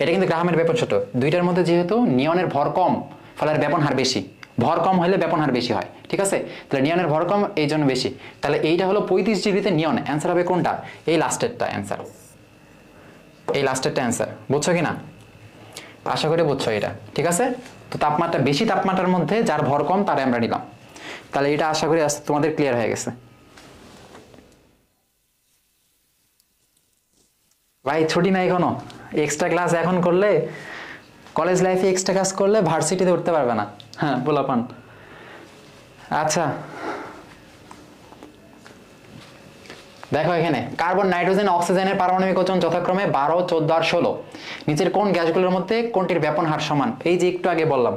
এটা কিন্তু গ্রাহামের ব্যাপন ছোট, দুইটার মধ্যে যেহেতু নিয়নের ভর কম, ফলে ব্যাপন হার বেশি। ভর কম হলে ব্যাপন হার বেশি হয়। ঠিক আছে? তাহলে নিয়নের ভর কম এই জন্য বেশি। তাহলে এইটা হলো 35 ডিগ্রিতে নিয়ন। অ্যান্সার হবে কোনটা? এই লাস্টেরটা অ্যান্সার, এই লাস্টেরটা অ্যান্সার। বুঝছো কিনা? আশা করি বুঝছো এটা। ঠিক আছে? তো তাপমাত্রা বেশি, তাপমাত্রার মধ্যে যার ভর কম তারে আমরা নিলাম। তাহলে এটা আশা করি তোমাদের ক্লিয়ার হয়ে গেছে। ভাই ছুটি নাই এখনো, এক্সট্রা ক্লাস এখন করলে, কলেজ লাইফে এক্সট্রা ক্লাস করলে ভার্সিটিতে উঠতে পারবে না। হ্যাঁ, পোলাপান আচ্ছা দেখো এখানে কার্বন, নাইট্রোজেন, অক্সিজেনের পারমাণবিক ওজন যথাক্রমে 12, 14 আর 16। নিচের কোন গ্যাসগুলোর মধ্যে কোনটির ব্যাপন হার সমান? এই যে একটু আগে বললাম,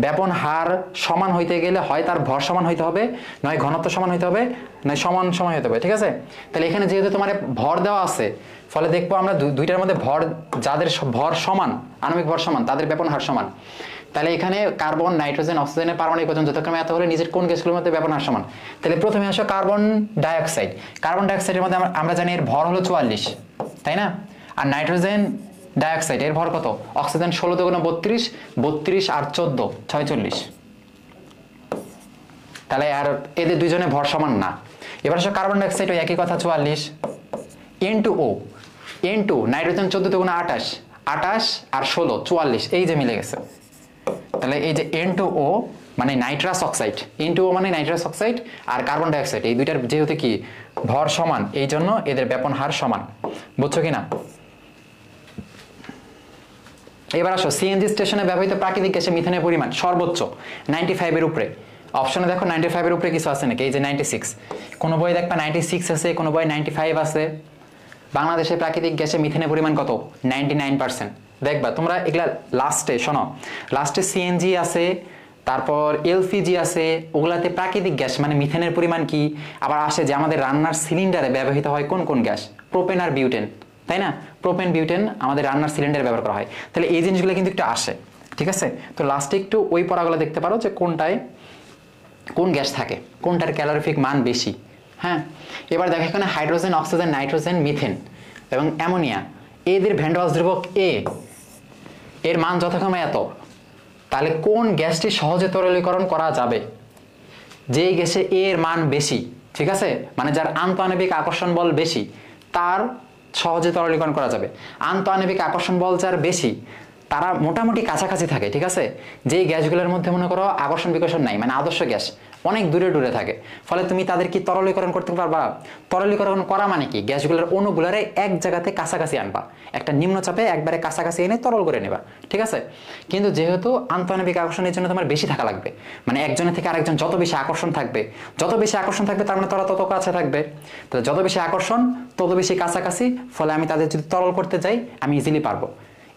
ব্যাপন হার সমান হইতে গেলে হয় তার ভর সমান হইতে হবে, নয় ঘনত্ব সমান হইতে হবে, নয় সমান সমান হইতে হবে। ঠিক আছে, তাহলে এখানে যেহেতু তোমার ভর দেওয়া আছে, ফলে দেখবো আমরা দুইটার মধ্যে ভর, যাদের ভর সমান, আণবিক ভর সমান, তাদের ব্যাপন হার সমান। তাহলে এখানে কার্বন, নাইট্রোজেন, অক্সিজেনের পারমাণবিক ওজন যথাক্রমে এত হলে নিজের কোন গ্যাসগুলোর মধ্যে ব্যাপন হার সমান? তাহলে প্রথমে আসো কার্বন ডাইঅক্সাইড। কার্বন ডাইঅক্সাইডের মধ্যে আমরা জানি এর ভর হলো 44, তাই না? আর নাইট্রোজেন ডাইঅক্সাইড এর ভর কত? অক্সিজেন 16 দুগুণ 32, 32 আর 14 46। তাহলে আর এদের দুইজনের ভর সমান না। এবার আসো কার্বন ডাইঅক্সাইড, ওই একই কথা 44 N2O, N2 নাইট্রোজেন 14 দুগুণ 28, 28 আর 16 44, এই যে মিলে গেছে। তাহলে এই যে N2O মানে নাইট্রাস অক্সাইড, N2O মানে নাইট্রাস অক্সাইড আর কার্বন ডাইঅক্সাইড, এই দুইটার যেহেতু কি ভর সমান, এই জন্য এদের ব্যাপন হার সমান। বুঝছো কিনা? এবার আসো সিএনজি স্টেশনে ব্যবহৃত প্রাকৃতিক গ্যাসে মিথেনের পরিমাণ সর্বোচ্চ 95 এর উপরে। অপশনে দেখো 95 এর উপরে কিছু আছে নাকি? এই যে 96, কোন বই দেখবা 96 আছে, কোন বই 95 আছে। বাংলাদেশে প্রাকৃতিক গ্যাসে মিথেনের পরিমাণ কত? 99%। দেখবা তোমরা এগুলা লাস্টে শোনো, লাস্টে সিএনজি আছে, তারপর এলপিজি আছে, ওগুলাতে প্রাকৃতিক গ্যাস মানে মিথেনের পরিমাণ কি। আবার আসে যে আমাদের রান্নার সিলিন্ডারে ব্যবহৃত হয় কোন কোন গ্যাস? প্রোপেন আর বিউটেন, তাই না? প্রোপেন বিউটেন আমাদের রান্নার সিলিন্ডারে ব্যবহার করা হয়। তাহলে এই জিনিসগুলো কিন্তু একটু আসে, ঠিক আছে? তো লাস্টে একটু ওই পড়াগুলো দেখতে পারো যে কোনটায় কোন গ্যাস থাকে, কোনটার ক্যালোরিফিক মান বেশি। হ্যাঁ, এবার দেখো এখানে হাইড্রোজেন, অক্সিজেন, নাইট্রোজেন, মিথেন এবং অ্যামোনিয়া, এদের ভ্যান ডের ওয়ালস ধ্রুবক এ এর মান যথাক্রমে এত। তাহলে কোন গ্যাসটি সহজে তরলীকরণ করা যাবে? যেই গ্যাসে এর মান বেশি, ঠিক আছে, মানে যার আন্তঃআণবিক আকর্ষণ বল বেশি, তার সহজে তরলীকরণ করা যাবে। আন্তঃআণবিক আকর্ষণ বল যার বেশি, তারা মোটামুটি কাছাকাছি থাকে, ঠিক আছে? যেই গ্যাসগুলোর মধ্যে মনে করো আকর্ষণ বিকর্ষণ নাই, মানে আদর্শ গ্যাস অনেক দূরে দূরে থাকে, ফলে তুমি তাদের কি তরলীকরণ করতে পারবা? তরলীকরণ করা মানে কি? গ্যাসগুলোর অণুগুলারে এক জায়গাতে কাছাকাছি আনবা, একটা নিম্নচাপে একবারে কাছাকাছি এনে তরল করে নেবা, ঠিক আছে? কিন্তু যেহেতু আন্তঃআণবিক আকর্ষণের জন্য তোমার বেশি থাকা লাগবে, মানে একজনের থেকে আরেকজন যত বেশি আকর্ষণ থাকবে, যত বেশি আকর্ষণ থাকবে তার মানে তারা তত কাছে থাকবে। তো যত বেশি আকর্ষণ তত বেশি কাছাকাছি, ফলে আমি তাদের যদি তরল করতে যাই আমি ইজিলি পারবো।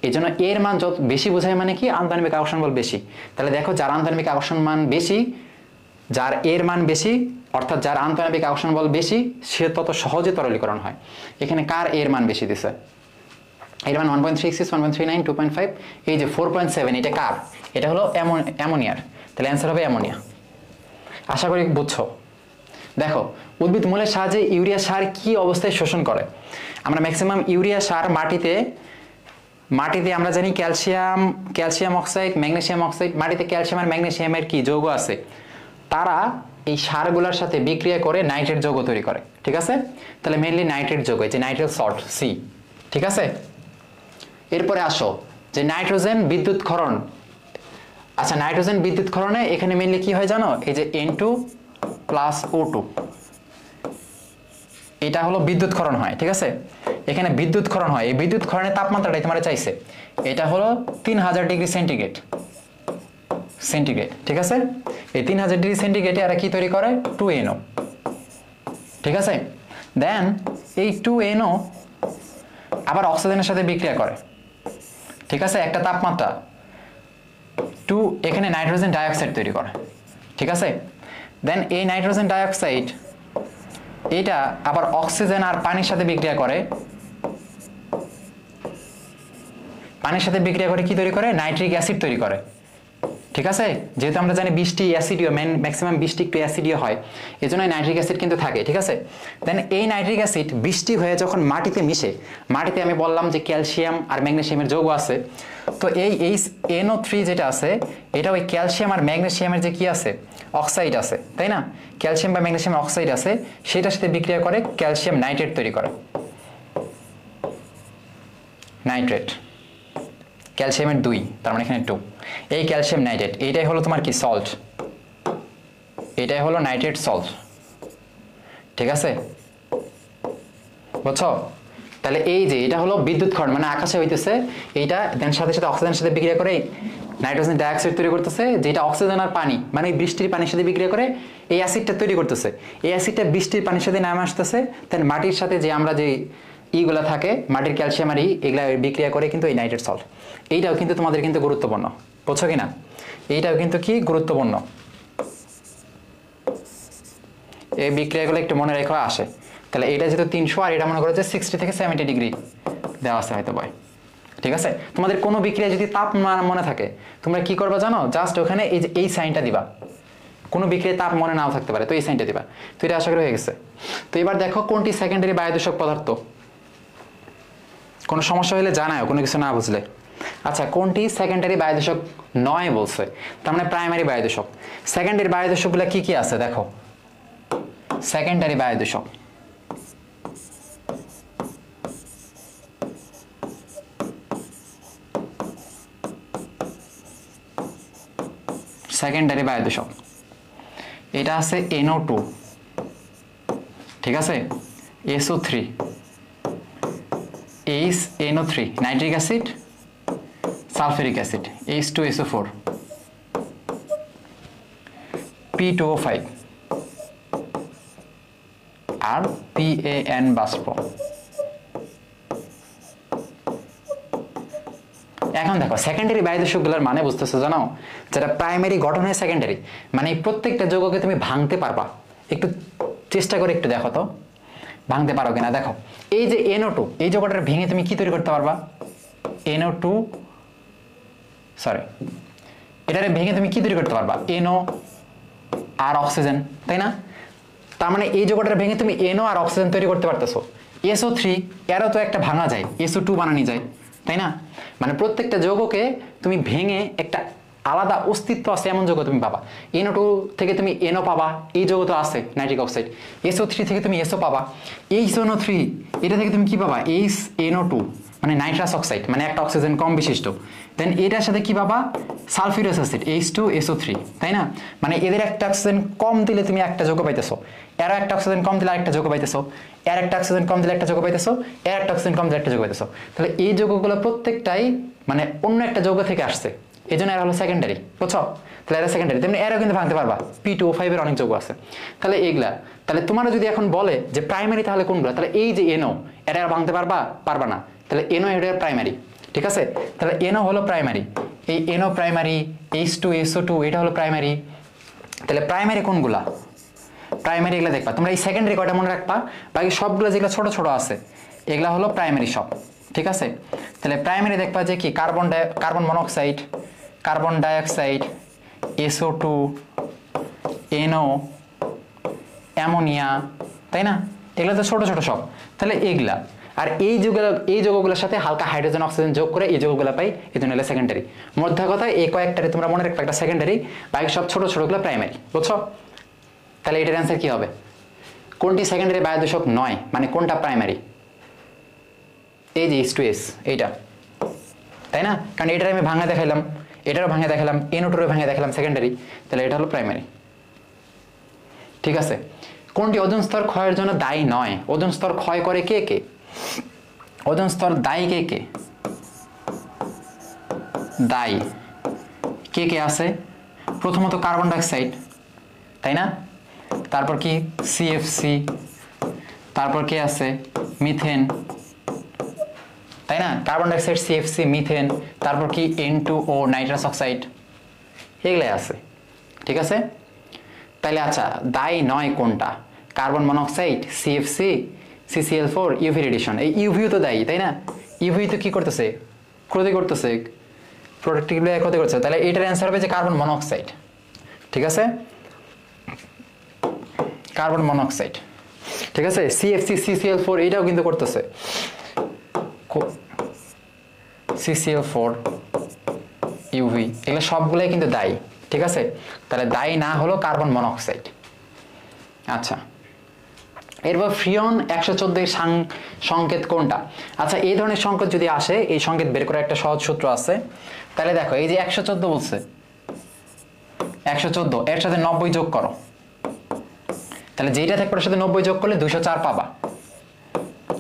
এই জন্য এর মান যত বেশি বোঝায় মানে কি? আন্তঃআণবিক আকর্ষণ বল বেশি। তাহলে দেখো যার আন্তঃআণবিক আকর্ষণ মান বেশি, যার এর মান বেশি, অর্থাৎ যার আন্তঃআণবিক আকর্ষণ বল বেশি, সে তত সহজে তরলীকরণ হয়। এখানে কার এর মান বেশি দিছে? এর মান 1.36, 1.39, 2.5, এই যে 4.7, এটা কার? এটা হলো অ্যামোনিয়ার। তাহলে অ্যান্সার হবে অ্যামোনিয়া। আশা করি বুঝছো। দেখো উদ্ভিদ মূলের সাহায্যে ইউরিয়া সার কি অবস্থায় শোষণ করে? আমরা ম্যাক্সিমাম ইউরিয়া সার মাটিতে আমরা জানি ক্যালসিয়াম অক্সাইড, ম্যাগনেসিয়াম অক্সাইড, মাটিতে ক্যালসিয়াম আর ম্যাগনেসিয়ামের কি যৌগ আছে, তারা এই সারগুলোর সাথে বিক্রিয়া করে নাইট্রেট যৌগ তৈরি করে, ঠিক আছে? তাহলে মেইনলি নাইট্রেট যৌগ, যে নাইট্রেট সল্ট সি, ঠিক আছে? এরপরে আসো যে নাইট্রোজেন বিদ্যুৎ ক্ষরণ। আচ্ছা, নাইট্রোজেন বিদ্যুৎ ক্ষরণে এখানে মেইনলি কি হয় জানো? এই যে N2 + O2, এটা হলো বিদ্যুৎ ক্ষরণ হয়, ঠিক আছে? এখানে বিদ্যুৎ ক্ষরণ হয়। এই বিদ্যুৎ ক্ষরণের তাপমাত্রাটাই তোমার চাইছে, এটা হলো 3000 ডিগ্রি সেন্টিগ্রেড, ঠিক আছে? এই 3000 ডিগ্রি সেন্টিগ্রেডে এরা কি তৈরি করে? 2NO, ঠিক আছে? দেন এই 2NO আবার অক্সিজেনের সাথে বিক্রিয়া করে, ঠিক আছে? একটা তাপমাত্রা 2, এখানে নাইট্রোজেন ডাইঅক্সাইড তৈরি করে, ঠিক আছে? দেন এই নাইট্রোজেন ডাইঅক্সাইড এটা আবার অক্সিজেন আর পানির সাথে বিক্রিয়া করে, কি তৈরি করে? নাইট্রিক অ্যাসিড তৈরি করে, ঠিক আছে? যেহেতু আমরা জানি 20টি অ্যাসিডীয়, ম্যাক্সিমাম 20টি একটু অ্যাসিডীয় হয়, এই জন্য নাইট্রিক অ্যাসিড কিন্তু থাকে, ঠিক আছে? দেন এই নাইট্রিক অ্যাসিড 20টি হয়ে যখন মাটিতে মিশে, মাটিতে আমি বললাম যে ক্যালসিয়াম আর ম্যাগনেসিয়ামের যৌগ আছে, তো এই NO3 যেটা আছে, এটা ওই ক্যালসিয়াম আর ম্যাগনেসিয়ামের যে কি আছে? অক্সাইড আছে, তাই না? ক্যালসিয়াম বা ম্যাগনেসিয়াম অক্সাইড আছে, সেটার সাথে বিক্রিয়া করে ক্যালসিয়াম নাইট্রেট তৈরি করে, নাইট্রেট, ক্যালসিয়ামের 2, তার মানে এখানে 2, এই ক্যালসিয়াম নাইট্রেট, এইটাই হলো তোমার কি? সল্ট, এটাই হলো নাইট্রেট সল্ট, ঠিক আছে? বুঝছো? তাহলে এই যে এটা হলো বিদ্যুৎ ক্ষরণ, মানে আকাশে হইতেছে এইটা, দেন সাথে সাথে অক্সিজেনের সাথে বিক্রিয়া করে নাইট্রোজেন ডাইঅক্সাইড তৈরি করতেছে, যেটা অক্সিজেন আর পানি মানে বৃষ্টির পানির সাথে বিক্রিয়া করে এই অ্যাসিডটা তৈরি করতেছে। এই অ্যাসিডটা বৃষ্টির পানির সাথে নামে আসতেছে, তাই মাটির সাথে যে আমরা যে ইগুলা থাকে মাটির ক্যালসিয়াম আর এগুলা বিক্রিয়া করে কিন্তু এই নাইট্রেট সল্ট। এইটাও কিন্তু তোমাদের কিন্তু গুরুত্বপূর্ণ, বুঝছো কিনা? এইটাও কিন্তু কি গুরুত্বপূর্ণ, এই বিক্রিয়াগুলো একটু মনে রেখে আসে। তাহলে এটা যেহেতু 300 আর এটা মনে করো যে 60 থেকে 70 ডিগ্রি দেওয়া আছে হয়তো বয়, ঠিক আছে? তোমাদের কোনো বিক্রিয়া যদি তাপ মনে থাকে তোমরা কি করবা জানো? জাস্ট ওখানে এই যে এই সাইনটা দিবা। কোনো বিক্রিয়ার তাপ মনে নাও থাকতে পারে, তো এই সাইনটা দিবা। তো এটা আশা করি হয়ে গেছে। তো এবার দেখো কোনটি সেকেন্ডারি বায়ুদূষক পদার্থ? কোনো সমস্যা হলে জানাও, কোনো কিছু না বুঝলে। আচ্ছা, কোনটি সেকেন্ডারি বায়ুদূষক নয় বলছে, তার মানে প্রাইমারি বায়ুদূষক। সেকেন্ডারি বায়ুদূষকগুলো কি কি আছে দেখো। সেকেন্ডারি বায়ুদূষক সেকেন্ডারি বায়ুদূষক এটা আছে NO2, ঠিক আছে, SO3, NO3 nitric acid, sulphuric acid, H2SO4, P2O5 আর PAN বাষ্প। এখন দেখো সেকেন্ডারি বায়ুদূষকগুলোর মানে বুঝতেছো জানো? যেটা প্রাইমারি গঠন হয় সেকেন্ডারি, মানে প্রত্যেকটা যৌগকে তুমি ভাঙতে পারবা। একটু চেষ্টা করে একটু দেখো তো ভাঙতে পারো কিনা। দেখো এই যে NO2, এই যৌগটা ভেঙে তুমি কি তৈরি করতে পারবা? NO2 সরি, এটারে ভেঙে তুমি কি তৈরি করতে পারবা? NO আর অক্সিজেন, তাই না? তার মানে এই যৌগটা ভেঙে তুমি NO আর অক্সিজেন তৈরি করতে পারতেছো। SO3 এরও তো একটা ভাঙা যায়, SO2 বানানো যায়, তাই না? মানে প্রত্যেকটা যৌগকে তুমি ভেঙে একটা আলাদা অস্তিত্ব আছে এমন যৌগ তুমি পাবা। NO2 থেকে তুমি NO পাবা, এই যৌগ তো আছে নাইট্রিক অক্সাইড। SO3 থেকে তুমি SO পাবা। HNO3 এটা থেকে তুমি কি পাবা? HNO2 মানে নাইট্রাস অক্সাইড, মানে একটা অক্সিজেন কম বিশিষ্ট। দেন এটার সাথে কি পাবা? সালফিউরিক অ্যাসিড H2SO3, তাই না? মানে এদের একটা অক্সিজেন কম দিলে তুমি একটা যৌগ পাইতেছো, এর একটা অক্সিজেন কম দিলে আরেকটা যৌগ পাইতেছো, এর একটা অক্সিজেন কম দিলে একটা যৌগ পাইতেছো, এর একটা অক্সিজেন কম দিলে একটা যৌগ পাইতেছো। তাহলে এই যৌগগুলো প্রত্যেকটাই মানে অন্য একটা যৌগ থেকে আসছে, এই জন্য এরা হলো সেকেন্ডারি, বুঝছো? তাহলে এরা সেকেন্ডারি। তেমনি এরাও কিন্তু ভাঙতে পারবা, P2O5 এর অনেক যৌগ আছে। তাহলে এইগুলা, তাহলে তোমার যদি এখন বলে যে প্রাইমারি তাহলে কোনগুলো, তাহলে এই যে NO এরা ভাঙতে পারবা? পারবা না। তাহলে NO এটা প্রাইমারি, ঠিক আছে? তাহলে NO হলো প্রাইমারি, এই NO প্রাইমারি, H2SO2 এটা হলো প্রাইমারি। তাহলে প্রাইমারি কোনগুলা? প্রাইমারি এগুলা দেখবা তোমরা, এই সেকেন্ডারি কয়টা মনে রাখবা, বাকি সবগুলো যেগুলো ছোট ছোট আছে এগুলা হলো প্রাইমারি সব, ঠিক আছে? তাহলে প্রাইমারি দেখবা যে কি carbon monoxide, carbon dioxide, SO2, NO, ammonia, তাই না? এগুলো তো ছোট ছোট সব। তাহলে এগুলা আর এই যৌগগুলোর সাথে হালকা হাইড্রোজেন অক্সিজেন যোগ করে এই যৌগগুলো পাই, এই জন্য সেকেন্ডারি। মধ্যে কথা এই কয়েকটারে তোমরা মনে রাখবে একটা সেকেন্ডারি, বাকি সব ছোট ছোটগুলো প্রাইমারি, বুঝছো? তাহলে এটার অ্যান্সার কি হবে? কোনটি সেকেন্ডারি বায়ুদূষক নয়, মানে কোনটা প্রাইমারি? এই যে H2S এইটা, তাই না? কারণ এটার আমি ভাঙা দেখাইলাম, এটারও ভাঙা দেখালাম, NO2 ভাঙা দেখালাম সেকেন্ডারি, তাহলে এটা হলো প্রাইমারি, ঠিক আছে? কোনটি ওজোন স্তর ক্ষয়ের জন্য দায়ী নয়? ওজোন স্তর ক্ষয় করে কে কে? ওজোন স্তর দায়ী কে কে? দায়ী কে কে আছে? প্রথমত কার্বন ডাইঅক্সাইড, তাই না? তারপর কি? CFC, তারপর কে আছে? মিথেন, তাই না? কার্বন ডাইঅক্সাইড, CFC, মিথেন, তারপর কি? N2O নাইট্রাস অক্সাইড, এগুলাই আছে, ঠিক আছে? তাহলে আচ্ছা দায়ী নয় কোনটা? Carbon monoxide, CFC, CCl4, UV radiation. এই ইউভিও তো দায়ী, তাই না? ইউভি তো কি করতেছে? ক্ষতি করতেছে, প্রোটেক্টিভলি ক্ষতি করছে। তাহলে এটার অ্যান্সার হবে যে কার্বন মনোক্সাইড, ঠিক আছে? কার্বন মনোক্সাইড, ঠিক আছে? CFC, CCl4 এটাও কিন্তু করতেছে, CCl4, ইউভি, এগুলো সবগুলাই কিন্তু দায়ী, ঠিক আছে? তাহলে দায়ী না হলো কার্বন মনোক্সাইড। আচ্ছা, এরপর ফ্রিয়ন 114 এর সংকেত কোনটা? আচ্ছা, এই ধরনের সংকেত যদি আসে, এই সংকেত বের করার একটা সহজ সূত্র আছে। তাহলে দেখো এই যে 114 বলছে, 114 এর সাথে 90 যোগ করো, তাহলে যেটা থাকবে ওর সাথে 90 যোগ করলে 204 পাবা,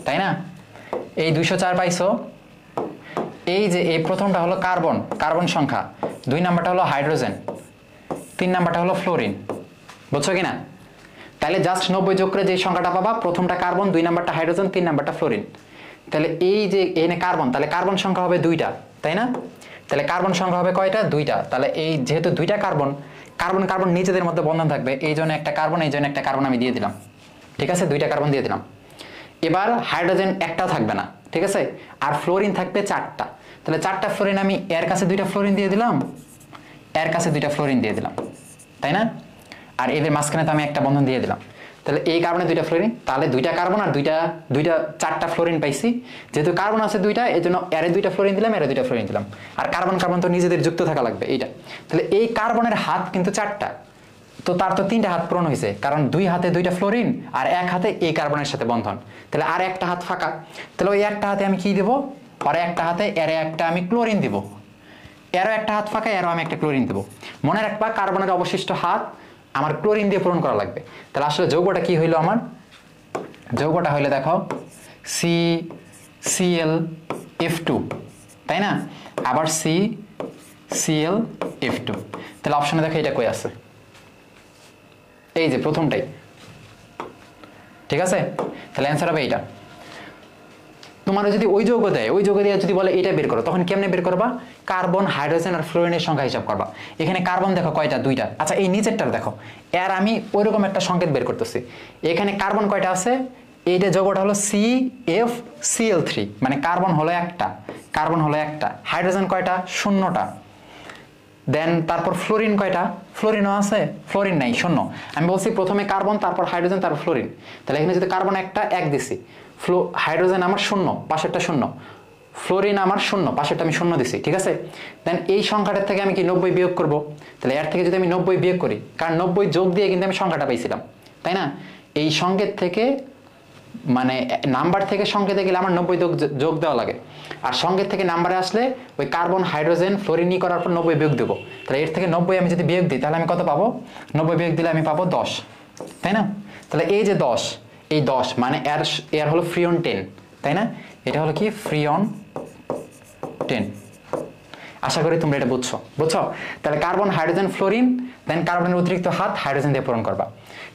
তাই না? এই 204 পাইছো। এই যে এই প্রথমটা হলো কার্বন সংখ্যা, 2 নাম্বারটা হলো হাইড্রোজেন, 3 নাম্বারটা হলো ফ্লোরিন। বুঝছো কিনা? তাহলে জাস্ট 90 যোগ করে যে সংখ্যাটা পাবা, প্রথমটা কার্বন, 2 নাম্বারটা হাইড্রোজেন, 3 নাম্বারটা ফ্লোরিন। তাহলে এই যে এনে কার্বন, তাহলে কার্বন সংখ্যা হবে 2টা, তাই না? তাহলে কার্বন সংখ্যা হবে কয়টা? 2টা। তাহলে এই যেহেতু 2টা কার্বন, কার্বন কার্বন নিজেদের মধ্যে বন্ধন থাকবে, এই জন্য একটা কার্বন, এই জন্য একটা কার্বন আমি দিয়ে দিলাম। ঠিক আছে, 2টা কার্বন দিয়ে দিলাম। এবার হাইড্রোজেন একটাও থাকবে না, ঠিক আছে? আর ফ্লোরিন থাকবে 4টা। তাহলে 4টা ফ্লোরিন আমি এর কাছে 2টা ফ্লোরিন দিয়ে দিলাম, এর কাছে 2টা ফ্লোরিন দিয়ে দিলাম, তাই না? আর এদের মাঝখানে তো আমি একটা বন্ধন দিয়ে দিলাম। তাহলে এই কার্বনে 2টা ফ্লোরিন, তাহলে 2টা কার্বন আর 4টা ফ্লোরিন পাইছি। যেহেতু কার্বন আছে 2টা, এই জন্য এরে 2টা ফ্লোরিন দিলাম, এরে 2টা ফ্লোরিন দিলাম। আর কার্বন কার্বন তো নিজেদের যুক্ত থাকা লাগবে, এইটা। তাহলে এই কার্বনের হাত কিন্তু 4টা, তো তার তো 3টা হাত পূরণ হয়েছে, কারণ 2 হাতে 2টা ফ্লোরিন আর 1 হাতে এই কার্বনের সাথে বন্ধন। তাহলে আর একটা হাত ফাঁকা। তাহলে ওই একটা হাতে আমি কি দেবো? পরে একটা হাতে এরে একটা আমি ক্লোরিন দিব, এরও একটা হাত ফাঁকা, এরও আমি একটা ক্লোরিন দেবো। মনে রাখবা কার্বনের অবশিষ্ট হাত আমার ক্লোরিন দিয়ে পূরণ করা লাগবে। তাহলে আসলে যৌগটা কি হইলো আমার? যৌগটা হইলে দেখো CClF2, তাই না? আবার CClF2। তাহলে অপশনে দেখো এটা কই আছে? এই যে প্রথমটাই, ঠিক আছে? তাহলে অ্যান্সার হবে এইটা। তোমার যদি ওই যৌগ দেয়, ওই যৌগ দিয়ে যদি বলে এটা বের করো, তখন কেমনে বের করবা? কার্বন, হাইড্রোজেন আর ফ্লোরিনের সংখ্যা হিসাব করবা। এখানে কার্বন দেখো কয়টা? 2টা। আচ্ছা, এই নিচেরটা দেখো, এর আমি ওইরকম একটা সংকেত বের করতেছি। এখানে কার্বন কয়টা আছে? এইটা যৌগটা হলো CFCl3, মানে কার্বন হলো একটা, কার্বন হলো একটা। হাইড্রোজেন কয়টা? 0টা। দেন তারপর ফ্লোরিন কয়টা? ফ্লোরিনও আছে? ফ্লোরিন নাই, 0। আমি বলছি প্রথমে কার্বন, তারপর হাইড্রোজেন, তারপর ফ্লোরিন। তাহলে এখানে যদি কার্বন একটা 1 দিছি, হাইড্রোজেন আমার 0, পাশেরটা 0, ফ্লোরিন আমার 0, পাশেরটা আমি 0 দিছি, ঠিক আছে? দেন এই সংখ্যাটার থেকে আমি কি 90 বিয়োগ করব। তাহলে এর থেকে যদি আমি 90 বিয়োগ করি, কারণ 90 যোগ দিয়ে কিন্তু আমি সংখ্যাটা পাইছিলাম, তাই না? এই সংকেত থেকে, মানে নাম্বার থেকে সংকেতে গেলে আমার 90 যোগ দেওয়া লাগে। আর সংকেত থেকে নাম্বারে আসলে ওই কার্বন, হাইড্রোজেন, ফ্লোরিন করার পর 90 বিয়োগ দেবো। তাহলে এর থেকে 90 আমি যদি বিয়োগ দিই, তাহলে আমি কত পাবো? 90 বিয়োগ দিলে আমি পাবো 10, তাই না? তাহলে এই যে 10, এই 10 মানে এর হলো ফ্রিয়ন 10, তাই না? এটা হলো কি? ফ্রিয়ন 10। আশা করি তোমরা এটা বুঝছো। তাহলে কার্বন, হাইড্রোজেন, ফ্লোরিন, দেন কার্বনের অতিরিক্ত হাত হাইড্রোজেন দিয়ে পূরণ করবা।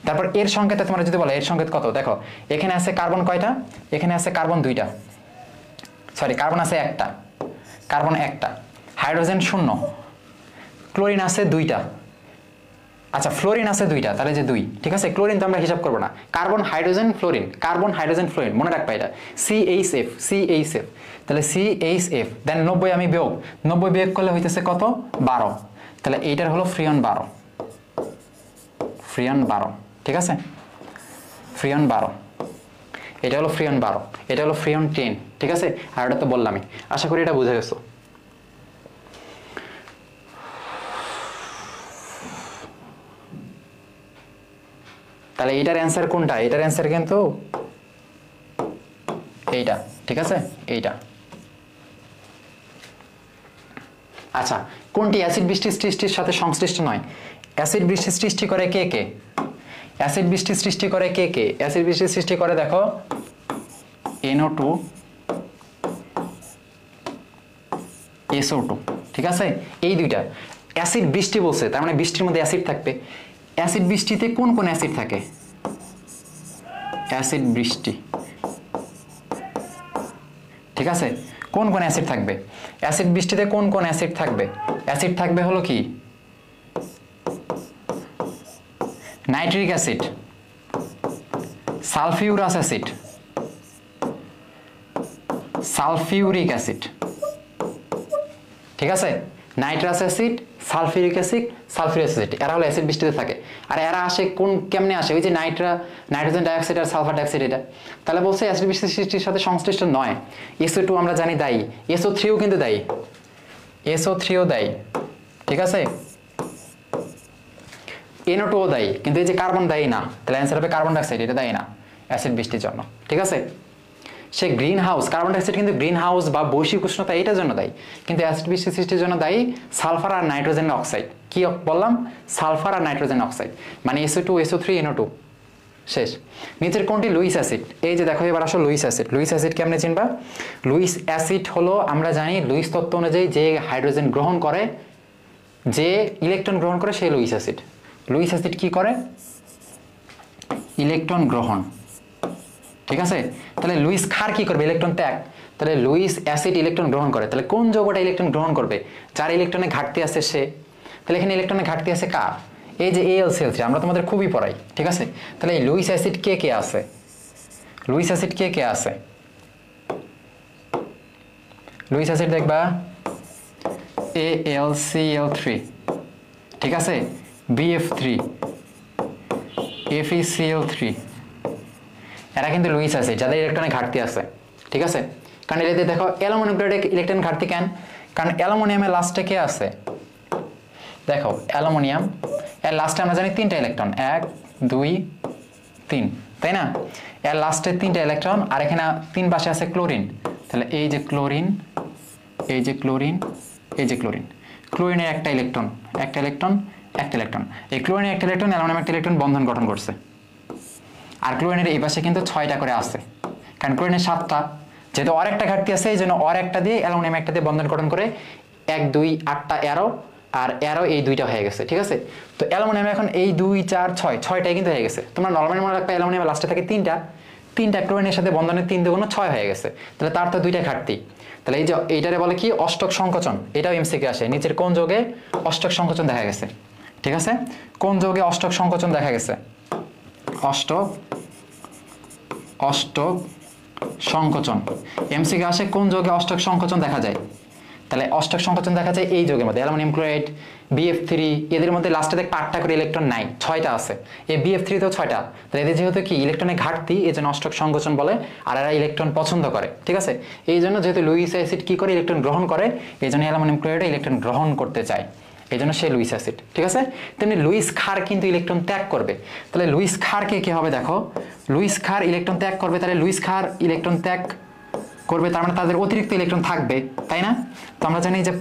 তারপর এর সংকেতে তোমরা যদি বলো এর সংকেত কত, দেখো এখানে আছে কার্বন কয়টা? এখানে আছে কার্বন 2টা, সরি কার্বন আছে একটা, কার্বন একটা, হাইড্রোজেন 0, ক্লোরিন আছে 2টা। আচ্ছা, ফ্লোরিন আছে 2টা, তাহলে যে 2, ঠিক আছে? ক্লোরিন তো আমরা হিসাব করবো না। Carbon, hydrogen, fluorine, carbon, hydrogen, fluorine, মনে রাখবা এটা CHF। তাহলে CHF, দেন 90 আমি বিয়োগ, 90 বিয়োগ করলে হইতেছে কত? 12। তাহলে এইটার হলো ফ্রিয়ন 12, ফ্রিয়ন 12, ঠিক আছে? ফ্রিয়ন 12, এটা হলো ফ্রিয়ন 12, এটা হলো ফ্রিয়ন 10, ঠিক আছে? আর এটা তো বললামই। আশা করি এটা বুঝে গেছো। তাহলে এটার অ্যান্সার কোনটা? এটার অ্যান্সার কিন্তু এইটা, ঠিক আছে? এইটা। আচ্ছা, কোনটি অ্যাসিড বৃষ্টি সৃষ্টির সাথে সংশ্লিষ্ট নয়? অ্যাসিড বৃষ্টি সৃষ্টি করে কে কে? অ্যাসিড বৃষ্টি সৃষ্টি করে কে কে? অ্যাসিড বৃষ্টি সৃষ্টি করে দেখো NO2, SO2, ঠিক আছে? এই দুইটা অ্যাসিড বৃষ্টি বলছে, তার মানে বৃষ্টির মধ্যে অ্যাসিড থাকবে। অ্যাসিড বৃষ্টিতে কোন কোন অ্যাসিড থাকে? অ্যাসিড বৃষ্টি, ঠিক আছে? কোন কোন অ্যাসিড থাকবে? অ্যাসিড বৃষ্টিতে কোন কোন অ্যাসিড থাকবে? অ্যাসিড থাকবে হলো কি? Nitric acid, sulphurous acid, sulphuric acid, ঠিক আছে? Nitrous acid, sulphuric acid, sulphuric acid, এরা হলো অ্যাসিড বৃষ্টিতে থাকে। আর এরা আসে কোন, কেমনে আসে? ওই যে নাইট্রোজেন ডাইঅক্সাইড আর সালফার ডাইঅক্সাইড, এটা। তাহলে বলছে অ্যাসিড বৃষ্টি সৃষ্টির সাথে সংশ্লিষ্ট নয়। SO2 আমরা জানি দায়ী, SO3ও কিন্তু দায়ী, SO3ও দায়ী, ঠিক আছে? NO2ও দায়ী, কিন্তু এই যে কার্বন দায়ী না। তাহলে অ্যান্সার হবে কার্বন ডাইঅক্সাইড, এটা দায়ী না অ্যাসিড বৃষ্টির জন্য, ঠিক আছে? সে গ্রিন হাউস, কার্বন ডাইঅক্সাইড কিন্তু গ্রিন হাউস বা বৈশ্বিক উষ্ণতা এটার জন্য দায়ী, কিন্তু অ্যাসিড বৃষ্টি সৃষ্টির জন্য দায়ী সালফার আর নাইট্রোজেন অক্সাইড। কি বললাম? সালফার আর নাইট্রোজেন অক্সাইড, মানে SO2, SO3, NO2, শেষ। নিচের কোনটি লুইস অ্যাসিড? এই যে দেখো, এবার আসো লুইস অ্যাসিড। লুইস অ্যাসিড কেমনে চিনবা? লুইস অ্যাসিড হলো, আমরা জানি লুইস তত্ত্ব অনুযায়ী যে হাইড্রোজেন গ্রহণ করে যে ইলেকট্রন গ্রহণ করে সেই লুইস অ্যাসিড। লুইস অ্যাসিড কি করে? ইলেকট্রন গ্রহণ। ঠিক আছে, তাহলে লুইস ক্ষার কি করবে? ইলেকট্রন ত্যাগ। তাহলে লুইস অ্যাসিড ইলেকট্রন গ্রহণ করে, তাহলে কোন যৌগটা ইলেকট্রন গ্রহণ করবে? যার ইলেকট্রনে ঘাটতি আছে সে। তাহলে এখানে ইলেকট্রনে ঘাটতি আছে কার? এই যে AlCl3, আমরা তোমাদের খুবই পড়াই। ঠিক আছে, তাহলে এই লুইস অ্যাসিড কে কে আছে? লুইস অ্যাসিড কে কে আছে? লুইস অ্যাসিড দেখবা AlCl3, ঠিক আছে, BF3, FeCl3, এরা কিন্তু লুইস অ্যাসিড যাদের ইলেকট্রনে ঘাটতি আছে। ঠিক আছে, কারণ এটাতে দেখো অ্যালুমিনিয়াম ক্লোরাইডে ইলেকট্রন ঘাটতি কেন? কারণ অ্যালুমিনিয়ামের লাস্টে কে আছে? দেখো অ্যালুমিনিয়াম এর লাস্টে আমরা জানি 3টা ইলেকট্রন, 1 2 3, তাই না? এর লাস্টে 3টা ইলেকট্রন, আর এখানে 3 পাশে আছে ক্লোরিন। তাহলে এই যে ক্লোরিন, এই যে ক্লোরিন, এই যে ক্লোরিন, ক্লোরিনের একটা ইলেকট্রন, একটা ইলেকট্রন, একটা ইলেকট্রন। এই ক্লোরিনের একটা ইলেকট্রন অ্যালুমিনিয়াম একটা ইলেকট্রন বন্ধন গঠন করছে। আর ক্লোরিনের এই পাশে কিন্তু 6টা করে আছে, কারণ ক্লোরিনের 7টা, যেহেতু আর একটা ঘাটতি আছে এই জন্য আর একটা দিয়ে অ্যালুমিনিয়াম একটা দিয়ে বন্ধন গঠন করে 1 2 8টা অ্যারো, আর অ্যারো এই 2টা হয়ে গেছে। ঠিক আছে, তো অ্যালুমিনিয়াম এখন এই 2 4 6 6টাই কিন্তু হয়ে গেছে। তোমরা নরমালি মনে রাখবে অ্যালুমিনিয়াম লাস্টে থাকে 3টা ক্লোরিনের সাথে বন্ধনের 3 দুগুণ 6 হয়ে গেছে, তাহলে তার তো 2টা ঘাটতি। তাহলে এই যে এইটারে বলে কি? অষ্টক সংকোচন। এটাও এমসিকিউ আসে, নিচের কোন যৌগে অষ্টক সংকোচন দেখা গেছে? ঠিক আছে, কোন যৌগে অষ্টক সংকোচন দেখা গেছে? অষ্টক সংকোচন। এমসিকিউ আসে কোন যৌগে অষ্টক সংকোচন দেখা যায়? তাহলে অষ্টক সংকোচন দেখা যায় এই যৌগের মধ্যে, অ্যালুমিনিয়াম ক্লোরাইড, BF3, এদের মধ্যে লাস্টে দেখ 8টা করে ইলেকট্রন নাই, 6টা আছে। এই BF3 তেও 6টা। তাহলে এদের যেহেতু কি ইলেকট্রনের ঘাটতি, এই জন্য অষ্টক সংকোচন বলে, আর এরা ইলেকট্রন পছন্দ করে। ঠিক আছে, এই জন্য যেহেতু লুইস অ্যাসিড কি করে? ইলেকট্রন গ্রহণ করে, এই জন্য অ্যালুমিনিয়াম ক্লোরাইড ইলেকট্রন গ্রহণ করতে চায়, এই জন্য সে লুইস অ্যাসিড। ঠিক আছে, তেমনি লুইস ক্ষার কিন্তু ইলেকট্রন ত্যাগ করবে। তাহলে লুইস ক্ষার কে কি হবে? দেখো লুইস ক্ষার ইলেকট্রন ত্যাগ করবে, তাহলে লুইস ক্ষার ইলেকট্রন ত্যাগ করবে, তার মানে তাদের অতিরিক্ত ইলেকট্রন থাকবে, তাই না? তো আমরা জানি যে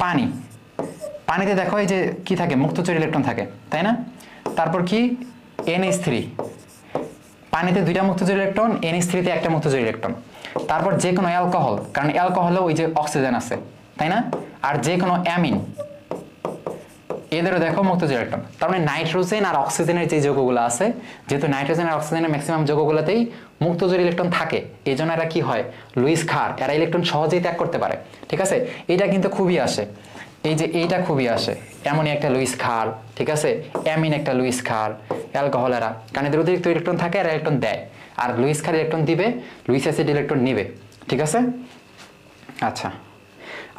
পানিতে দেখো এই যে কি থাকে? মুক্তচর ইলেকট্রন থাকে, তাই না? তারপর কি? NH3, পানিতে 2টা মুক্তচর ইলেকট্রন, NH3 তে একটা মুক্তচর ইলেকট্রন। তারপর যে কোনো অ্যালকোহল, কারণ অ্যালকোহলে ওই যে অক্সিজেন আছে, তাই না? আর যে কোনো অ্যামিন, এদেরও দেখো মুক্তচর ইলেকট্রন। তার মানে নাইট্রোজেন আর অক্সিজেনের যে যৌগগুলো আছে, যেহেতু নাইট্রোজেন আর অক্সিজেনের ম্যাক্সিমাম যৌগগুলোতেই মুক্তচর ইলেকট্রন থাকে, এই জন্য এরা কি হয়? লুইস ক্ষার, এরা ইলেকট্রন সহজেই ত্যাগ করতে পারে। ঠিক আছে, এইটা কিন্তু খুবই আসে, এই যে এইটা খুবই আসে, এমনই একটা লুইস ক্ষার, ঠিক আছে, অ্যামিন একটা লুইস ক্ষার, অ্যালকোহল, এরা কারণ এদের অতিরিক্ত ইলেকট্রন থাকে, এরা ইলেকট্রন দেয়, আর লুইস ক্ষার ইলেকট্রন দিবে, লুইস অ্যাসিড ইলেকট্রন নিবে। ঠিক আছে, আচ্ছা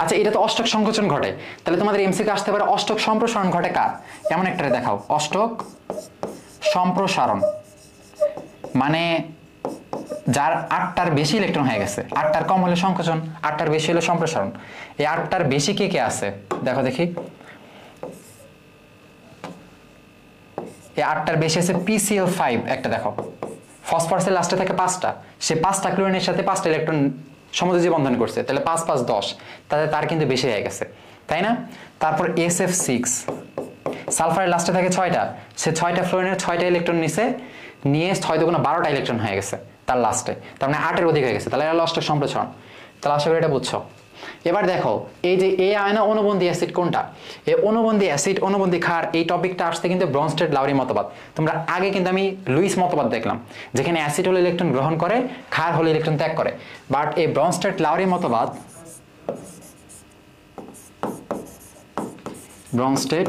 আচ্ছা, এটা তো অষ্টক সংকোচন ঘটে, তাহলে তোমাদের এমসিকিউ আসতে পারে অষ্টক সম্প্রসারণ ঘটে কার? এমন একটা দেখাও, অষ্টক সম্প্রসারণ মানে যার 8টার বেশি ইলেকট্রন হয়ে গেছে, 8টার কম হলে সংকোচন, 8টার বেশি হলে সম্প্রসারণ। এই 8টার বেশি কে কে আছে? দেখো দেখি, এই 8টার বেশি আছে PCl5 একটা, দেখো ফসফরাসের লাস্টে থাকে 5টা, সে 5টা ক্লোরিনের সাথে 5টা ইলেকট্রন সমযোজী বন্ধন করছে, তাহলে 5 5 10, তাহলে তার কিন্তু বেশি হয়ে গেছে, তাই না? তারপর SF6, সালফারের লাস্টে থাকে 6টা, সে 6টা ফ্লোরিনের 6টা ইলেকট্রন নিয়ে 6 দুগুণ 12টা ইলেকট্রন হয়ে গেছে তার লাস্টে, তার মানে 8-এর অধিক হয়ে গেছে, তাহলে এটা অষ্টক সম্প্রসারণ। তাহলে আশা করি এটা বুঝছো। এবার দেখো এই যে এ আয়না অনুবন্ধী অ্যাসিড কোনটা? এই অনুবন্ধী অ্যাসিড, অনুবন্ধী ক্ষার, এই টপিকটা আসতে কিন্তু ব্রনস্টেড লাউরি মতবাদ। তোমরা আগে কিন্তু আমি লুইস মতবাদ দেখলাম, যেখানে অ্যাসিড হলে ইলেকট্রন গ্রহণ করে, ক্ষার হলে ইলেকট্রন ত্যাগ করে। বাট এই ব্রনস্টেড লাউরি মতবাদ, ব্রনস্টেড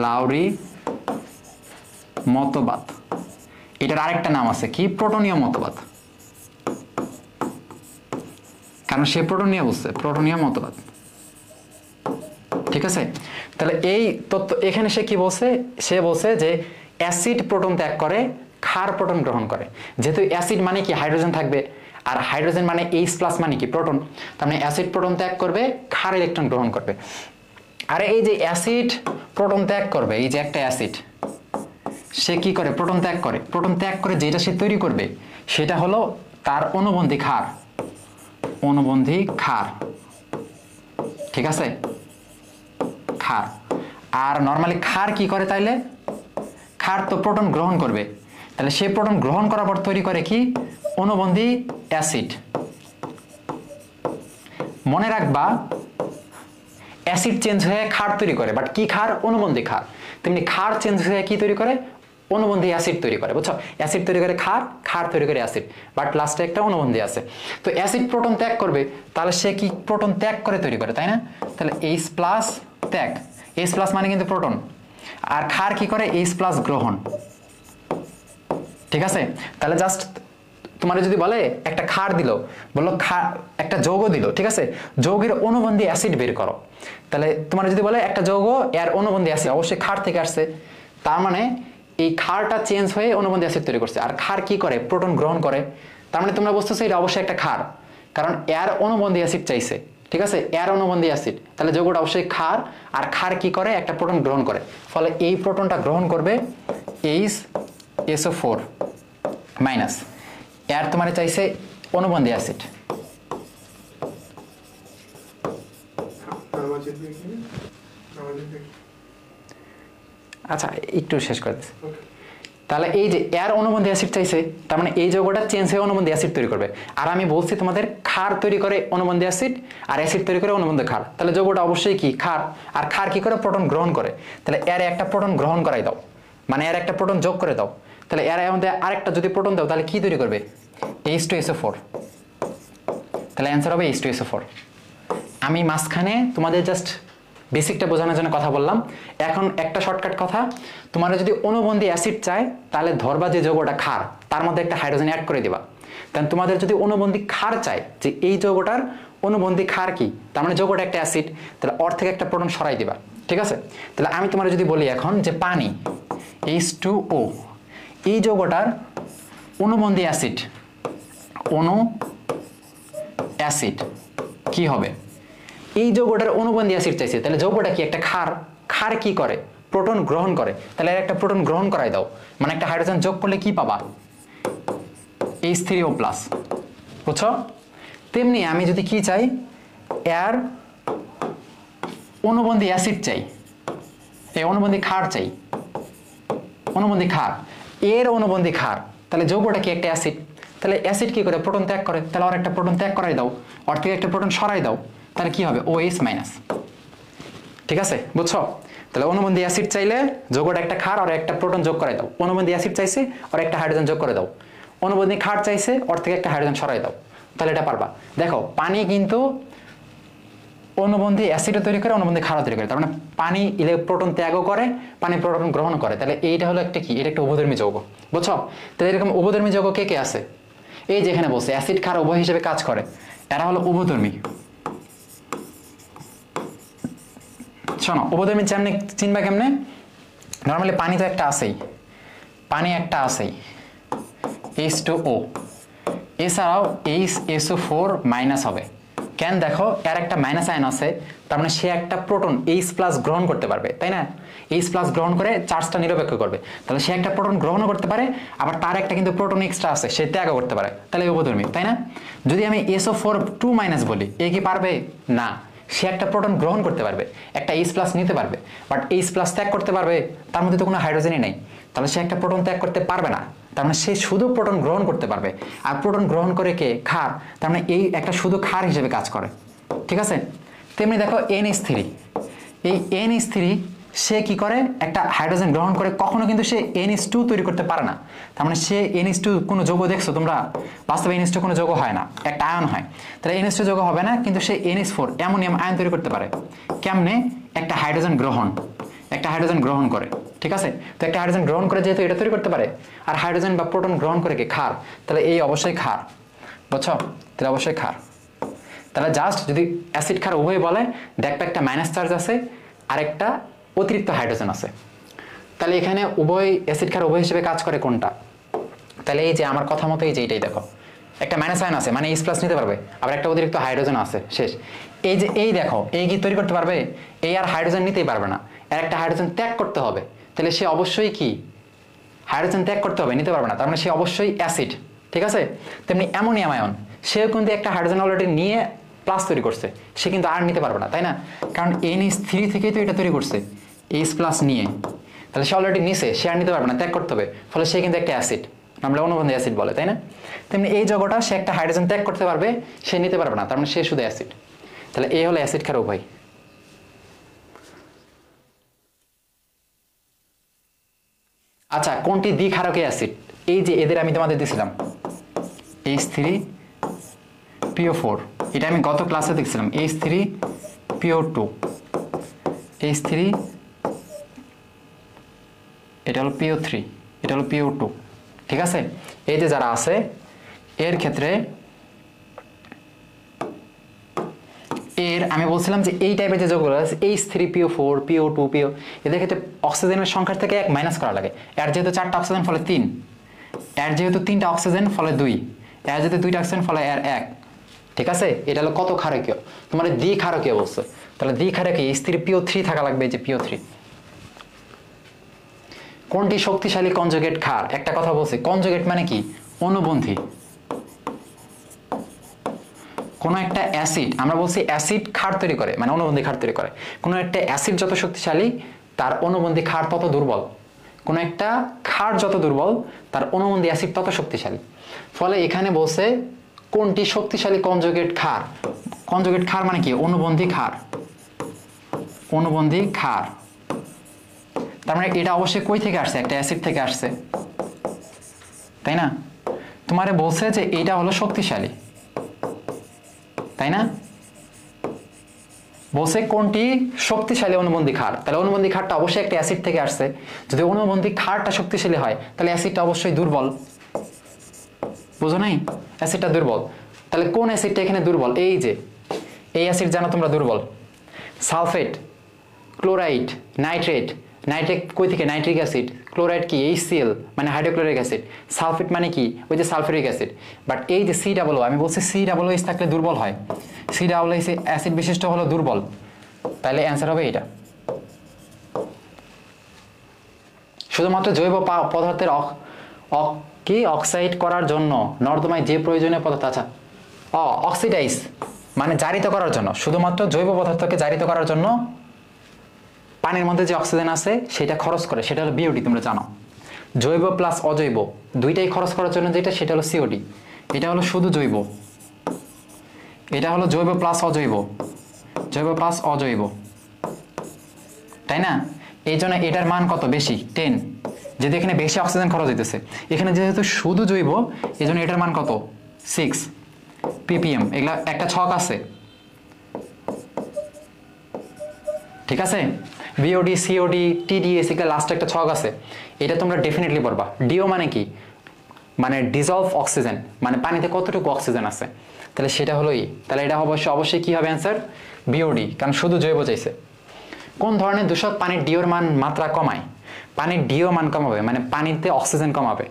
লাউরি মতবাদ, এটার আরেকটা নাম আছে কি? প্রোটনীয় মতবাদ, কারণ সে প্রোটনীয় বুঝছে, প্রোটনীয় মতবাদ। ঠিক আছে, তাহলে এই তত্ত্ব এখানে সে কি বলছে? সে বলছে যে অ্যাসিড প্রোটন ত্যাগ করে, ক্ষার প্রোটন গ্রহণ করে। যেহেতু অ্যাসিড মানে কি? হাইড্রোজেন থাকবে, আর হাইড্রোজেন মানে H+ মানে কি? প্রোটন। তার মানে অ্যাসিড প্রোটন ত্যাগ করবে, ক্ষার ইলেকট্রন গ্রহণ করবে। আর এই যে অ্যাসিড প্রোটন ত্যাগ করবে, এই যে একটা অ্যাসিড, সে কি করে? প্রোটন ত্যাগ করে। প্রোটন ত্যাগ করে যেটা সে তৈরি করবে সেটা হলো তার অনুবন্ধী ক্ষার, অনুবন্ধী ক্ষার। ঠিক আছে, ক্ষার। আর নরমালি ক্ষার কি করে? তাইলে ক্ষার তো প্রোটন গ্রহণ করবে, তাহলে সে প্রোটন গ্রহণ করার পর তৈরি করে কি? অনুবন্ধী অ্যাসিড। মনে রাখবা অ্যাসিড চেঞ্জ হয়ে ক্ষার তৈরি করে, বাট কি ক্ষার? অনুবন্ধী ক্ষার। তেমনি ক্ষার চেঞ্জ হয়ে কি তৈরি করে? অনুবন্ধী অ্যাসিড তৈরি করে, বুঝছো? অ্যাসিড তৈরি করে ক্ষার, ক্ষার তৈরি করে অ্যাসিড, বাট লাস্টে একটা অনুবন্ধী আছে। তো অ্যাসিড প্রোটন ত্যাগ করবে, তাহলে সে কি প্রোটন ত্যাগ করে তৈরি করে, তাই না? তাহলে H+ ত্যাগ, H+ মানে কিন্তু প্রোটন, আর ক্ষার কি করে? H+ গ্রহণ। ঠিক আছে, তাহলে জাস্ট তোমার যদি বলে একটা ক্ষার দিল, বললো একটা যৌগ দিল, ঠিক আছে, যৌগের অনুবন্ধী অ্যাসিড বের করো, তাহলে তোমার যদি বলে একটা যৌগ এর অনুবন্ধী অ্যাসিড, অবশ্যই ক্ষার থেকে আসছে, তার মানে এই ক্ষারটা চেঞ্জ হয়ে অনুবন্ধী অ্যাসিড তৈরি করছে। আর ক্ষার কি করে? প্রোটন গ্রহণ করে, তার মানে তোমরা বুঝতেছো এটা অবশ্যই একটা ক্ষার, কারণ এর অনুবন্ধী অ্যাসিড চাইছে, ঠিক আছে, এর অনুবন্ধী অ্যাসিড, তাহলে যৌগটা অবশ্যই ক্ষার। আর ক্ষার কি করে? একটা প্রোটন গ্রহণ করে, ফলে এই প্রোটনটা গ্রহণ করবে HSO4 মাইনাস, এর তোমার চাইছে অনুবন্ধী অ্যাসিড। আচ্ছা একটু শেষ করে দিচ্ছি। তাহলে এই যে এর অনুবন্ধী অ্যাসিড চাইছে, তার মানে এই যৌগটা চেঞ্জ হয়ে অনুবন্ধী অ্যাসিড তৈরি করবে। আর আমি বলছি তোমাদের ক্ষার তৈরি করে অনুবন্ধী অ্যাসিড, আর অ্যাসিড তৈরি করে অনুবন্ধী ক্ষার, তাহলে যৌগটা অবশ্যই কি? ক্ষার। আর ক্ষার কি করে? প্রোটন গ্রহণ করে, তাহলে এর একটা প্রোটন গ্রহণ করাই দাও, মানে এর একটা প্রোটন যোগ করে দাও, তাহলে এর মধ্যে আরেকটা যদি প্রোটন দাও, তাহলে কি তৈরি করবে? H2SO4, তাহলে অ্যান্সার হবে H2SO4। আমি মাঝখানে তোমাদের জাস্ট বেসিকটা বোঝানোর জন্য কথা বললাম। এখন একটা শর্টকাট কথা, তোমার যদি অনুবন্ধী অ্যাসিড চায়, তাহলে ধরবা যে যৌগটা ক্ষার, তার মধ্যে একটা হাইড্রোজেন অ্যাড করে দিবা। কারণ তোমাদের যদি অনুবন্ধী ক্ষার চায়, যে এই যৌগটার অনুবন্ধী ক্ষার কি, তার মানে যৌগটা একটা অ্যাসিড, তাহলে অর থেকে একটা প্রোটন সরাই দিবা, ঠিক আছে? তাহলে আমি তোমার যদি বলি এখন যে পানি H2O, এই যৌগটার অনুবন্ধী অ্যাসিড, অনু অ্যাসিড কি হবে? এই যৌগটার অনুবন্ধী অ্যাসিড চাইছে, তাহলে যৌগটা কি? একটা ক্ষার। ক্ষার কি করে? প্রোটন গ্রহণ করে, তাহলে একটা প্রোটন গ্রহণ করাই দাও, মানে একটা হাইড্রোজেন যোগ করলে কি পাবা? H3O+, বুঝছো? তেমনি আমি যদি কি চাই? এর অনুবন্ধী অ্যাসিড চাই, এই অনুবন্ধী ক্ষার চাই, অনুবন্ধী ক্ষার, এর অনুবন্ধী ক্ষার, তাহলে যৌগটা কি? একটা অ্যাসিড, তাহলে অ্যাসিড কি করে? প্রোটন ত্যাগ করে, তাহলে আর একটা প্রোটন ত্যাগ করাই দাও, ওর থেকে একটা প্রোটন সরাই দাও, তাহলে কি হবে? OH-। ঠিক আছে, বুঝছো? তাহলে অনুবন্ধী অ্যাসিড চাইলে যৌগটা একটা ক্ষার, আর একটা প্রোটন যোগ করে দাও। অনুবন্ধী অ্যাসিড চাইছে, আর একটা হাইড্রোজেন যোগ করে দাও। অনুবন্ধী ক্ষার চাইছে, ওর থেকে একটা হাইড্রোজেন সরাই দাও, তাহলে এটা পারবা। দেখো পানি কিন্তু অনুবন্ধী অ্যাসিডও তৈরি করে, অনুবন্ধী ক্ষারও তৈরি করে, তার মানে পানি প্রোটন ত্যাগও করে, পানি প্রোটন গ্রহণ করে, তাহলে এইটা হলো একটা কি? এটা একটা উভধর্মী যৌগ, বুঝছো? তাহলে এরকম উভধর্মী যৌগ কে কে আছে? এই যেখানে বলছে অ্যাসিড ক্ষার উভয় হিসেবে কাজ করে, এরা হলো উভধর্মী। শোনো, উভধর্মী চিনবা কেমনে? নর্মালি পানি তো একটা আছেই, পানি একটা আছেই H2O, এছাড়াও HSO4 মাইনাস হবে। কেন? দেখো এর একটা মাইনাস আয়ন আছে, তার মানে সে একটা প্রোটন H+ গ্রহণ করতে পারবে, তাই না? H+ গ্রহণ করে চার্জটা নিরপেক্ষ করবে, তাহলে সে একটা প্রোটন গ্রহণও করতে পারে, আবার তার একটা কিন্তু প্রোটন এক্সট্রা আছে, সে ত্যাগও করতে পারে, তাহলে উভধর্মী, তাই না? যদি আমি SO4 2- বলি, এ কি পারবে? না, সে একটা প্রোটন গ্রহণ করতে পারবে, একটা H+ নিতে পারবে, বাট H+ ত্যাগ করতে পারবে, তার মধ্যে তো কোনো হাইড্রোজেনই নেই, তাহলে সে একটা প্রোটন ত্যাগ করতে পারবে না, তার মানে সে শুধু প্রোটন গ্রহণ করতে পারবে। আর প্রোটন গ্রহণ করে কে? ক্ষার, তার মানে এই একটা শুধু ক্ষার হিসেবে কাজ করে, ঠিক আছে? তেমনি দেখো NH3, এই NH3 সে কি করে? একটা হাইড্রোজেন গ্রহণ করে, কখনো কিন্তু সে NH2 তৈরি করতে পারে না, তার মানে সে NH2 কোনো যৌগ দেখছো তোমরা? বাস্তবে NH2 কোনো যৌগ হয় না, একটা আয়ন হয়, তাহলে NH2 যৌগ হবে না, কিন্তু সে NH4 অ্যামোনিয়াম আয়ন তৈরি করতে পারে। কেমনে? একটা হাইড্রোজেন গ্রহণ করে, ঠিক আছে? তো একটা হাইড্রোজেন গ্রহণ করে যেহেতু এটা তৈরি করতে পারে, আর হাইড্রোজেন বা প্রোটন গ্রহণ করে কি? ক্ষার, তাহলে এই অবশ্যই ক্ষার, বুঝছো? তাহলে অবশ্যই ক্ষার। তাহলে জাস্ট যদি অ্যাসিড ক্ষার উভয় বলে, দেখবে একটা মাইনাস চার্জ আছে, আরেকটা অতিরিক্ত হাইড্রোজেন আছে, তাহলে এখানে উভয় অ্যাসিড ক্ষার উভয় হিসেবে কাজ করে কোনটা? তাহলে এই যে আমার কথা মতো এই যে এইটাই দেখো, একটা মাইনাস আয়ন আছে, মানে H+ নিতে পারবে, আবার একটা অতিরিক্ত হাইড্রোজেন আছে, শেষ। এই যে এই দেখো, এই কি তৈরি করতে পারবে? এই আর হাইড্রোজেন নিতেই পারবে না, এর একটা হাইড্রোজেন ত্যাগ করতে হবে, তাহলে সে অবশ্যই কি? হাইড্রোজেন ত্যাগ করতে হবে, নিতে পারবে না, তার মানে সে অবশ্যই অ্যাসিড, ঠিক আছে? তেমনি অ্যামোনিয়াম আয়ন, সেও কিন্তু একটা হাইড্রোজেন অলরেডি নিয়ে প্লাস তৈরি করছে, সে কিন্তু আর নিতে পারবে না, তাই না? কারণ NH3 থেকেই তো এটা তৈরি করছে, H+ নিয়ে, তাহলে সে অলরেডি নিছে, সে আর নিতে পারবে না, ত্যাগ করতে হবে, ফলে সে কিন্তু একটা অ্যাসিড, আমরা অনুবন্ধী অ্যাসিড বলে, তাই না? তেমনি এই যৌগটা সে একটা হাইড্রোজেন ত্যাগ করতে পারবে, সে নিতে পারবে না, তার মানে সে শুধু অ্যাসিড। তাহলে এই হলো অ্যাসিড ক্ষার উভয়। আচ্ছা, কোনটি দ্বিক্ষারকীয় অ্যাসিড? এই যে এদের আমি তোমাদের দিয়েছিলাম H3PO4, এটা আমি গত ক্লাসে দেখছিলাম H3PO2, H3, এটা হলো PO3, এটা হলো PO2, ঠিক আছে? এই যে যারা আছে এর ক্ষেত্রে এর আমি বলছিলাম যে এই টাইপের যে যৌগগুলো আছে H3PO4, PO2, PO, এদের ক্ষেত্রে অক্সিজেনের সংখ্যার থেকে 1 মাইনাস করা লাগে। এর যেহেতু 4টা অক্সিজেন ফলে 3, এর যেহেতু 3টা অক্সিজেন ফলে 2, এর যেহেতু 2টা অক্সিজেন ফলে এর 1, ঠিক আছে? এটা হলো কত ক্ষারকীয়? তোমার দ্বিক্ষারকীয় বলছে, তাহলে দ্বিক্ষারকীয় H3PO3 থাকা লাগবে, যে PO3। কোনটি শক্তিশালী কনজুগেট ক্ষার? একটা কথা বলছি, কনজুগেট মানে কি? অনুবন্ধী। কোনো একটা অ্যাসিড, আমরা বলছি অ্যাসিড ক্ষার তৈরি করে, মানে অনুবন্ধী ক্ষার তৈরি করে। কোনো একটা অ্যাসিড যত শক্তিশালী তার অনুবন্ধী ক্ষার তত দুর্বল। কোনো একটা ক্ষার যত দুর্বল তার অনুবন্ধী অ্যাসিড তত শক্তিশালী। ফলে এখানে বলছে কোনটি শক্তিশালী কনজুগেট ক্ষার? কনজুগেট ক্ষার মানে কি? অনুবন্ধী ক্ষার। অনুবন্ধী ক্ষার, তার মানে এটা অবশ্যই কই থেকে আসছে? একটা অ্যাসিড থেকে আসছে, তাই না? তোমারে বলছে যে এটা হলো শক্তিশালী, তাই না? বলছে কোনটি শক্তিশালী অনুবন্ধী ক্ষার, তাহলে অনুবন্ধী ক্ষারটা অবশ্যই একটা অ্যাসিড থেকে আসছে। যদি অনুবন্ধী ক্ষারটা শক্তিশালী হয় তাহলে অ্যাসিডটা অবশ্যই দুর্বল। বুঝো নাই? অ্যাসিডটা দুর্বল, তাহলে কোন অ্যাসিডটা এখানে দুর্বল? এই যে এই অ্যাসিড জানো তোমরা দুর্বল। Sulphate, chloride, nitrate. নাইট্রেট কই থেকে? Nitric acid. ক্লোরাইড কি? HCl মানে হাইড্রোক্লোরিক অ্যাসিড। সালফেট মানে কি? ওই যে সালফিউরিক অ্যাসিড। বাট এই যে COO, আমি বলছি COOH থাকলে দুর্বল হয়। COOH অ্যাসিড বিশিষ্ট হলো দুর্বল, তাহলে অ্যান্সার হবে এটা। শুধুমাত্র জৈব পদার্থের অক্সাইড করার জন্য নর্দমায় যে প্রয়োজনীয় পদার্থ, আচ্ছা অক্সিডাইজ মানে জারিত করার জন্য, শুধুমাত্র জৈব পদার্থকে জারিত করার জন্য পানির মধ্যে যে অক্সিজেন আছে সেটা খরচ করে, সেটা হলো BOD। তোমরা জানো জৈব প্লাস অজৈব দুইটাই খরচ করার জন্য যেটা, সেটা হলো COD। এটা হলো শুধু জৈব, এটা হলো জৈব প্লাস অজৈব, জৈব প্লাস অজৈব, তাই না? এই জন্য এটার মান কত? বেশি, 10, যেহেতু এখানে বেশি অক্সিজেন খরচ হইতেছে। এখানে যেহেতু শুধু জৈব, এই জন্য এটার মান কত? 6 ppm। এগুলা একটা ছক আছে, ঠিক আছে? BOD, COD, TDS, এগুলা লাস্টে একটা ছক আছে, এটা তোমরা ডেফিনেটলি পড়বা। DO মানে কি? মানে ডিজলভ অক্সিজেন, মানে পানিতে কতটুকু অক্সিজেন আছে, তাহলে সেটা হলো তাহলে এটা অবশ্যই কি হবে অ্যান্সার? BOD, কারণ শুধু জৈব চাইছে। কোন ধরনের দূষক পানির DO মান মাত্রা কমায়? পানির DO মান কমাবে মানে পানিতে অক্সিজেন কমাবে।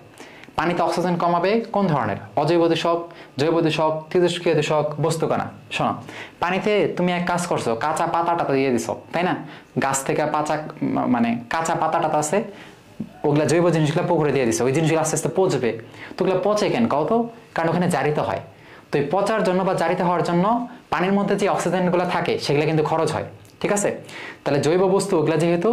পানিতে অক্সিজেন কমাবে কোন ধরনের? অজৈব দূষক, জৈব দূষক, তেজস্ক্রিয় দূষক, বস্তুকণা। শোনো, পানিতে তুমি এক কাজ করছো, কাঁচা পাতাটা দিয়ে দিছো, তাই না? গাছ থেকে মানে কাঁচা পাতাটা আছে, ওগুলা জৈব জিনিসগুলো পুকুরে দিয়ে দিছো, ওই জিনিসগুলো আস্তে আস্তে পচবে। তো ওগুলো পচে কেন কও তো? কারণ ওখানে জারিত হয়। তো এই পচার জন্য বা জারিত হওয়ার জন্য পানির মধ্যে যে অক্সিজেনগুলো থাকে সেগুলো কিন্তু খরচ হয়, ঠিক আছে? তাহলে জৈব বস্তু ওগুলা যেহেতু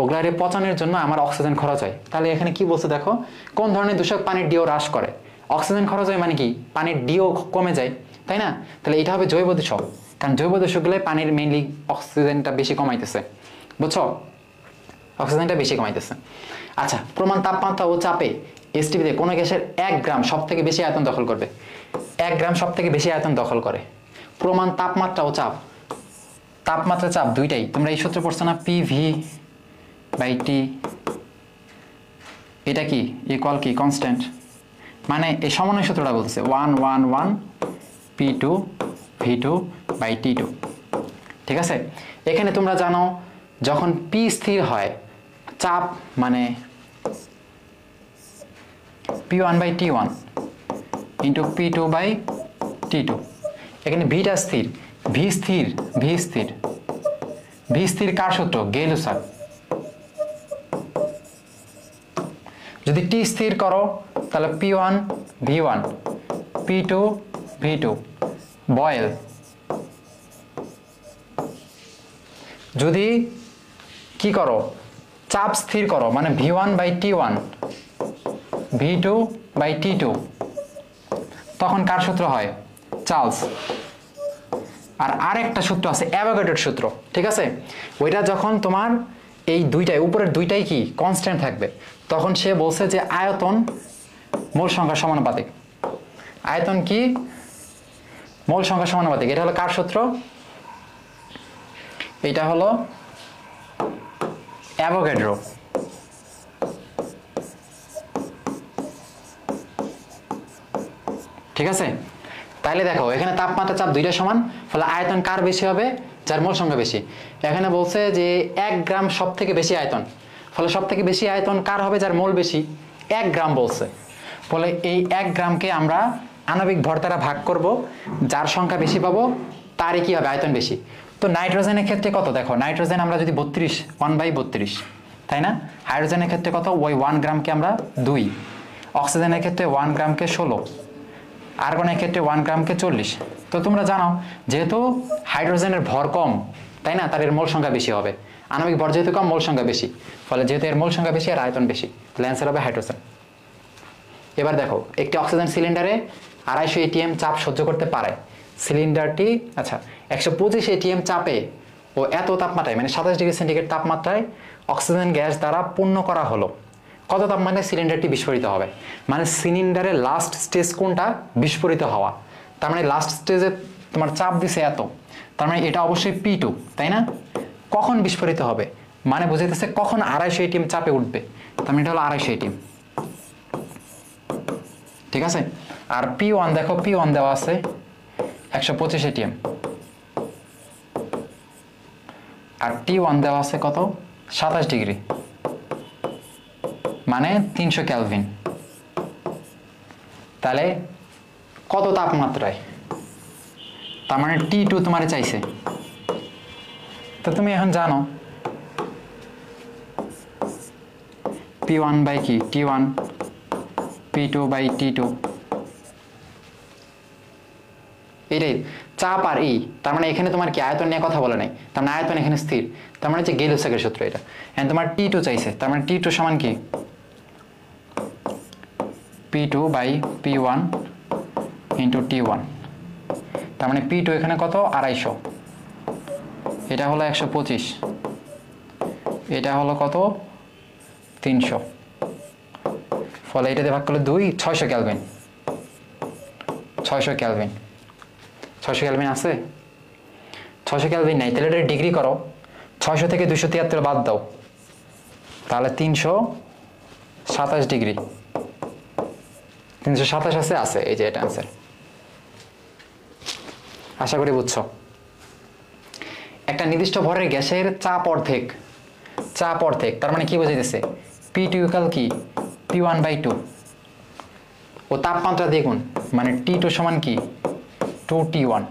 ওগুলার পচানোর জন্য আমার অক্সিজেন খরচ হয়, তাহলে এখানে কি বলছে দেখো, কোন ধরনের দূষক পানির DO হ্রাস করে? অক্সিজেন খরচ হয় মানে কি? পানির DO কমে যায়, তাই না? তাহলে এটা হবে জৈব দূষক, কারণ জৈব দূষকগুলো পানির মেইনলি অক্সিজেনটা বেশি কমাইতেছে, বুঝছো? অক্সিজেনটা বেশি কমাইতেছে। আচ্ছা, প্রমাণ তাপমাত্রা ও চাপে STPতে কোনো গ্যাসের 1 গ্রাম সব থেকে বেশি আয়তন দখল করবে। 1 গ্রাম সব থেকে বেশি আয়তন দখল করে। প্রমাণ তাপমাত্রা ও চাপ, তাপমাত্রা চাপ দুইটাই তোমরা এই সূত্র পড়ছো না, PV/T। এটা কি ইকুয়াল কি? কনস্ট্যান্ট, মানে এই সমন্বয় সূত্রটা বলতেছে 1 P2V2/T2, ঠিক আছে? এখানে তোমরা জানো যখন P স্থির হয়, চাপ মানে P1/T1 ইন্টু P2/T2। এখানে ভিটা স্থির, ভি স্থির কার সূত্র? গেলুসার। যদি T স্থির করো তাহলে P1V1, P2V2, বয়েল। যদি কি করো? চাপ স্থির করো, মানে V1/T1, V2/T2, তখন কার সূত্র হয়? চার্লস। আর আরেকটা সূত্র আছে, অ্যাভোগাড্রোর সূত্র, ঠিক আছে? ওইটা যখন তোমার এই দুইটাই উপরের দুইটাই কি কনস্ট্যান্ট থাকবে, তখন সে বলছে যে আয়তন মোল সংখ্যার সমানুপাতিক। আয়তন কি মোল সংখ্যার সমানুপাতিক। এটা হলো কার সূত্র? এটা হলো অ্যাভোগাড্রো। ঠিক আছে, তাইলে দেখো এখানে তাপমাত্রা চাপ দুইটা সমান, ফলে আয়তন কার বেশি হবে? যার মোল সংখ্যা বেশি। এখানে বলছে যে 1 গ্রাম সব থেকে বেশি আয়তন, ফলে সব থেকে বেশি আয়তন কার হবে? যার মোল বেশি। 1 গ্রাম বলছে, ফলে এই 1 গ্রামকে আমরা আণবিক ভর দ্বারা ভাগ করব, যার সংখ্যা বেশি পাবো তারই কি হবে? আয়তন বেশি। তো নাইট্রোজেনের ক্ষেত্রে কত? দেখো নাইট্রোজেন আমরা যদি 32 1/32, তাই না? হাইড্রোজেনের ক্ষেত্রে কত? ওই 1 গ্রামকে আমরা 2, অক্সিজেনের ক্ষেত্রে 1 গ্রামকে 16, আর্গনের ক্ষেত্রে 1 গ্রামকে 40। তো তোমরা জানো যেহেতু হাইড্রোজেনের ভর কম, তাই না, তার এর মোল সংখ্যা বেশি হবে। আণবিক ভর যেহেতু কম, মোল সংখ্যা বেশি, ফলে যেহেতু এর মোল সংখ্যা বেশি আর আয়তন বেশি, তাহলে অ্যান্সার হবে হাইড্রোজেন। এবার দেখো একটি অক্সিজেন সিলিন্ডারে 250 ATM চাপ সহ্য করতে পারে। সিলিন্ডারটি 125 ATM চাপে ও এত তাপমাত্রায় মানে 27 ডিগ্রি সেন্টিগ্রেড তাপমাত্রায় অক্সিজেন গ্যাস দ্বারা পূর্ণ করা হলো। কত তাপমাত্রায় সিলিন্ডারটি বিস্ফোরিত হবে? মানে সিলিন্ডারের লাস্ট স্টেজ কোনটা? বিস্ফোরিত হওয়া। তার মানে লাস্ট স্টেজে তোমার চাপ দিছে এত, তার মানে এটা অবশ্যই P2, তাই না? কখন বিস্ফোরিত হবে? মানে বুঝাইতেছে কখন 250 ATM চাপে উঠবে, তার মানে এটা হলো 250 ATM। ঠিক আছে, আর P1 দেখো, P1 দেওয়া আছে 125 ATM, আর T1 দেওয়া আছে কত? 27 ডিগ্রি, মানে 300 কেলভিন। তাহলে কত তাপমাত্রায়? তার মানে T2 তোমারে চাইছে। তো তুমি এখন জানো P1 বাই কি? T1, P2 বাই T2, এটাই চাপ আর ই। তার মানে এখানে তোমার কি আয়তন নিয়ে কথা বলে নাই, তার মানে আয়তন এখানে স্থির, তার মানে হচ্ছে গেলুসাকের সূত্র এটা। এন্ড তোমার T2 চাইছে, তার মানে T2 সমান কি? P2 by P1 into T1। তার মানে P2 এখানে কত? 250, এটা হলো 125, এটা হলো কত? 300, ফলে এটাতে ভাগ করলে 2, 600 কেলভিন। 600 কেলভিন, 600 কেলভিন আছে? 600 কেলভিন নাই, তাহলে এটা ডিগ্রি করো। 600 থেকে 273 বাদ দাও, তাহলে 327 ডিগ্রি। 327 আছে? আছে, এই যে এটা অ্যান্সার। আশা করি বুঝছো। একটা নির্দিষ্ট ভরের গ্যাসের চাপ অর্ধেক, চাপ অর্ধেক, তার মানে কি বোঝাইতেছে? P2 ইকুয়াল কি? P1/2 ও তাপমাত্রা দ্বিগুণ, মানে T2 সমান কি? 2T1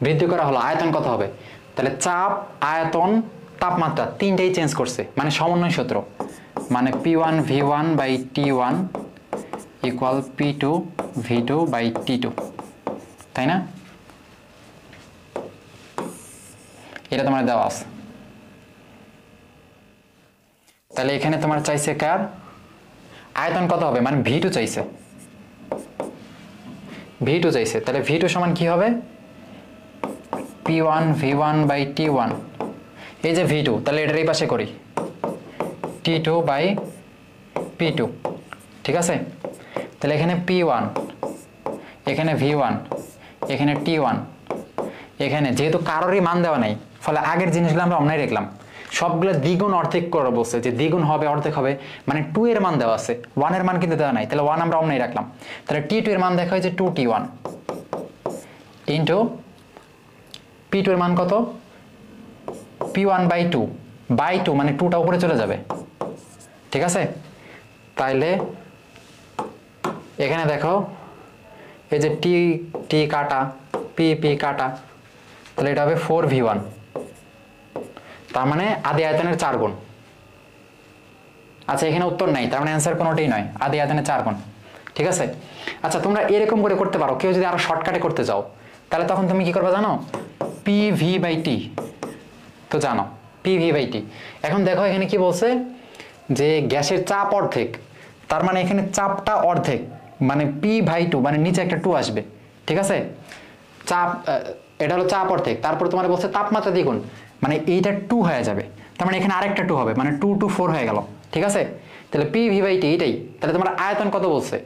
বৃদ্ধি করা হলো। আয়তন কত হবে? তাহলে চাপ, আয়তন, তাপমাত্রা তিনটাই চেঞ্জ করছে, মানে সমন্বয় সূত্র, মানে P1 V1/T1 equal P2 V2/T2, তাই না? এটা তোমার দেওয়া আছে। তাহলে এখানে তোমার চাইছে কার? আয়তন কত হবে? মানে V2 চাইছে, V2 চাইছে। তাহলে V2 সমান কি হবে? P1 V1/T1, এই যে V2, তাহলে এটার এই পাশে করি T2/P2, ঠিক আছে? তাহলে এখানে P1, এখানে V1, এখানে T1, এখানে যেহেতু কারোরই মান দেওয়া নাই, ফলে আগের জিনিসগুলো আমরা অমনাই রাখলাম। সবগুলো দ্বিগুণ অর্ধেক করে বলছে, যে দ্বিগুণ হবে অর্ধেক হবে, মানে 2 এর মান দেওয়া আছে, 1 এর মান কিন্তু দেওয়া নাই, তাহলে 1 আমরা অমনাই রাখলাম। তাহলে T2 এর মান দেখা হয়েছে 2T1 ইন্টু P2 এর মান কত? P1/2 মানে 2টা উপরে চলে যাবে, ঠিক আছে? তাইলে এখানে দেখো এই যে T কাটা, P কাটা, তাহলে এটা হবে 4V1, তার মানে আদি আয়তনের 4 গুণ। আচ্ছা, এখানে উত্তর নাই, তার মানে অ্যান্সার কোনোটাই নয়, আদি আয়তনের 4 গুণ, ঠিক আছে? আচ্ছা, তোমরা এরকম করে করতে পারো। কেউ যদি আরো শর্টকাটে করতে চাও, তাহলে তখন তুমি কি করবে জানো? PV/T, তো জানো PV/T। এখন দেখো এখানে কি বলছে, যে গ্যাসের চাপ অর্ধেক, তার মানে এখানে চাপটা অর্ধেক, মানে P/2, মানে নিচে একটা 2 আসবে, ঠিক আছে? চাপ, এটা হলো চাপ অর্ধেক, তারপর তোমার বলছে তাপমাত্রা দ্বিগুণ, মানে এইটা 2 হয়ে যাবে। তার মানে এখানে আরেকটা 2 হবে, মানে 2 2 4 হয়ে গেল। ঠিক আছে, তাহলে পি ভি বাই টি এটাই। তাহলে তোমার আয়তন কত বলছে,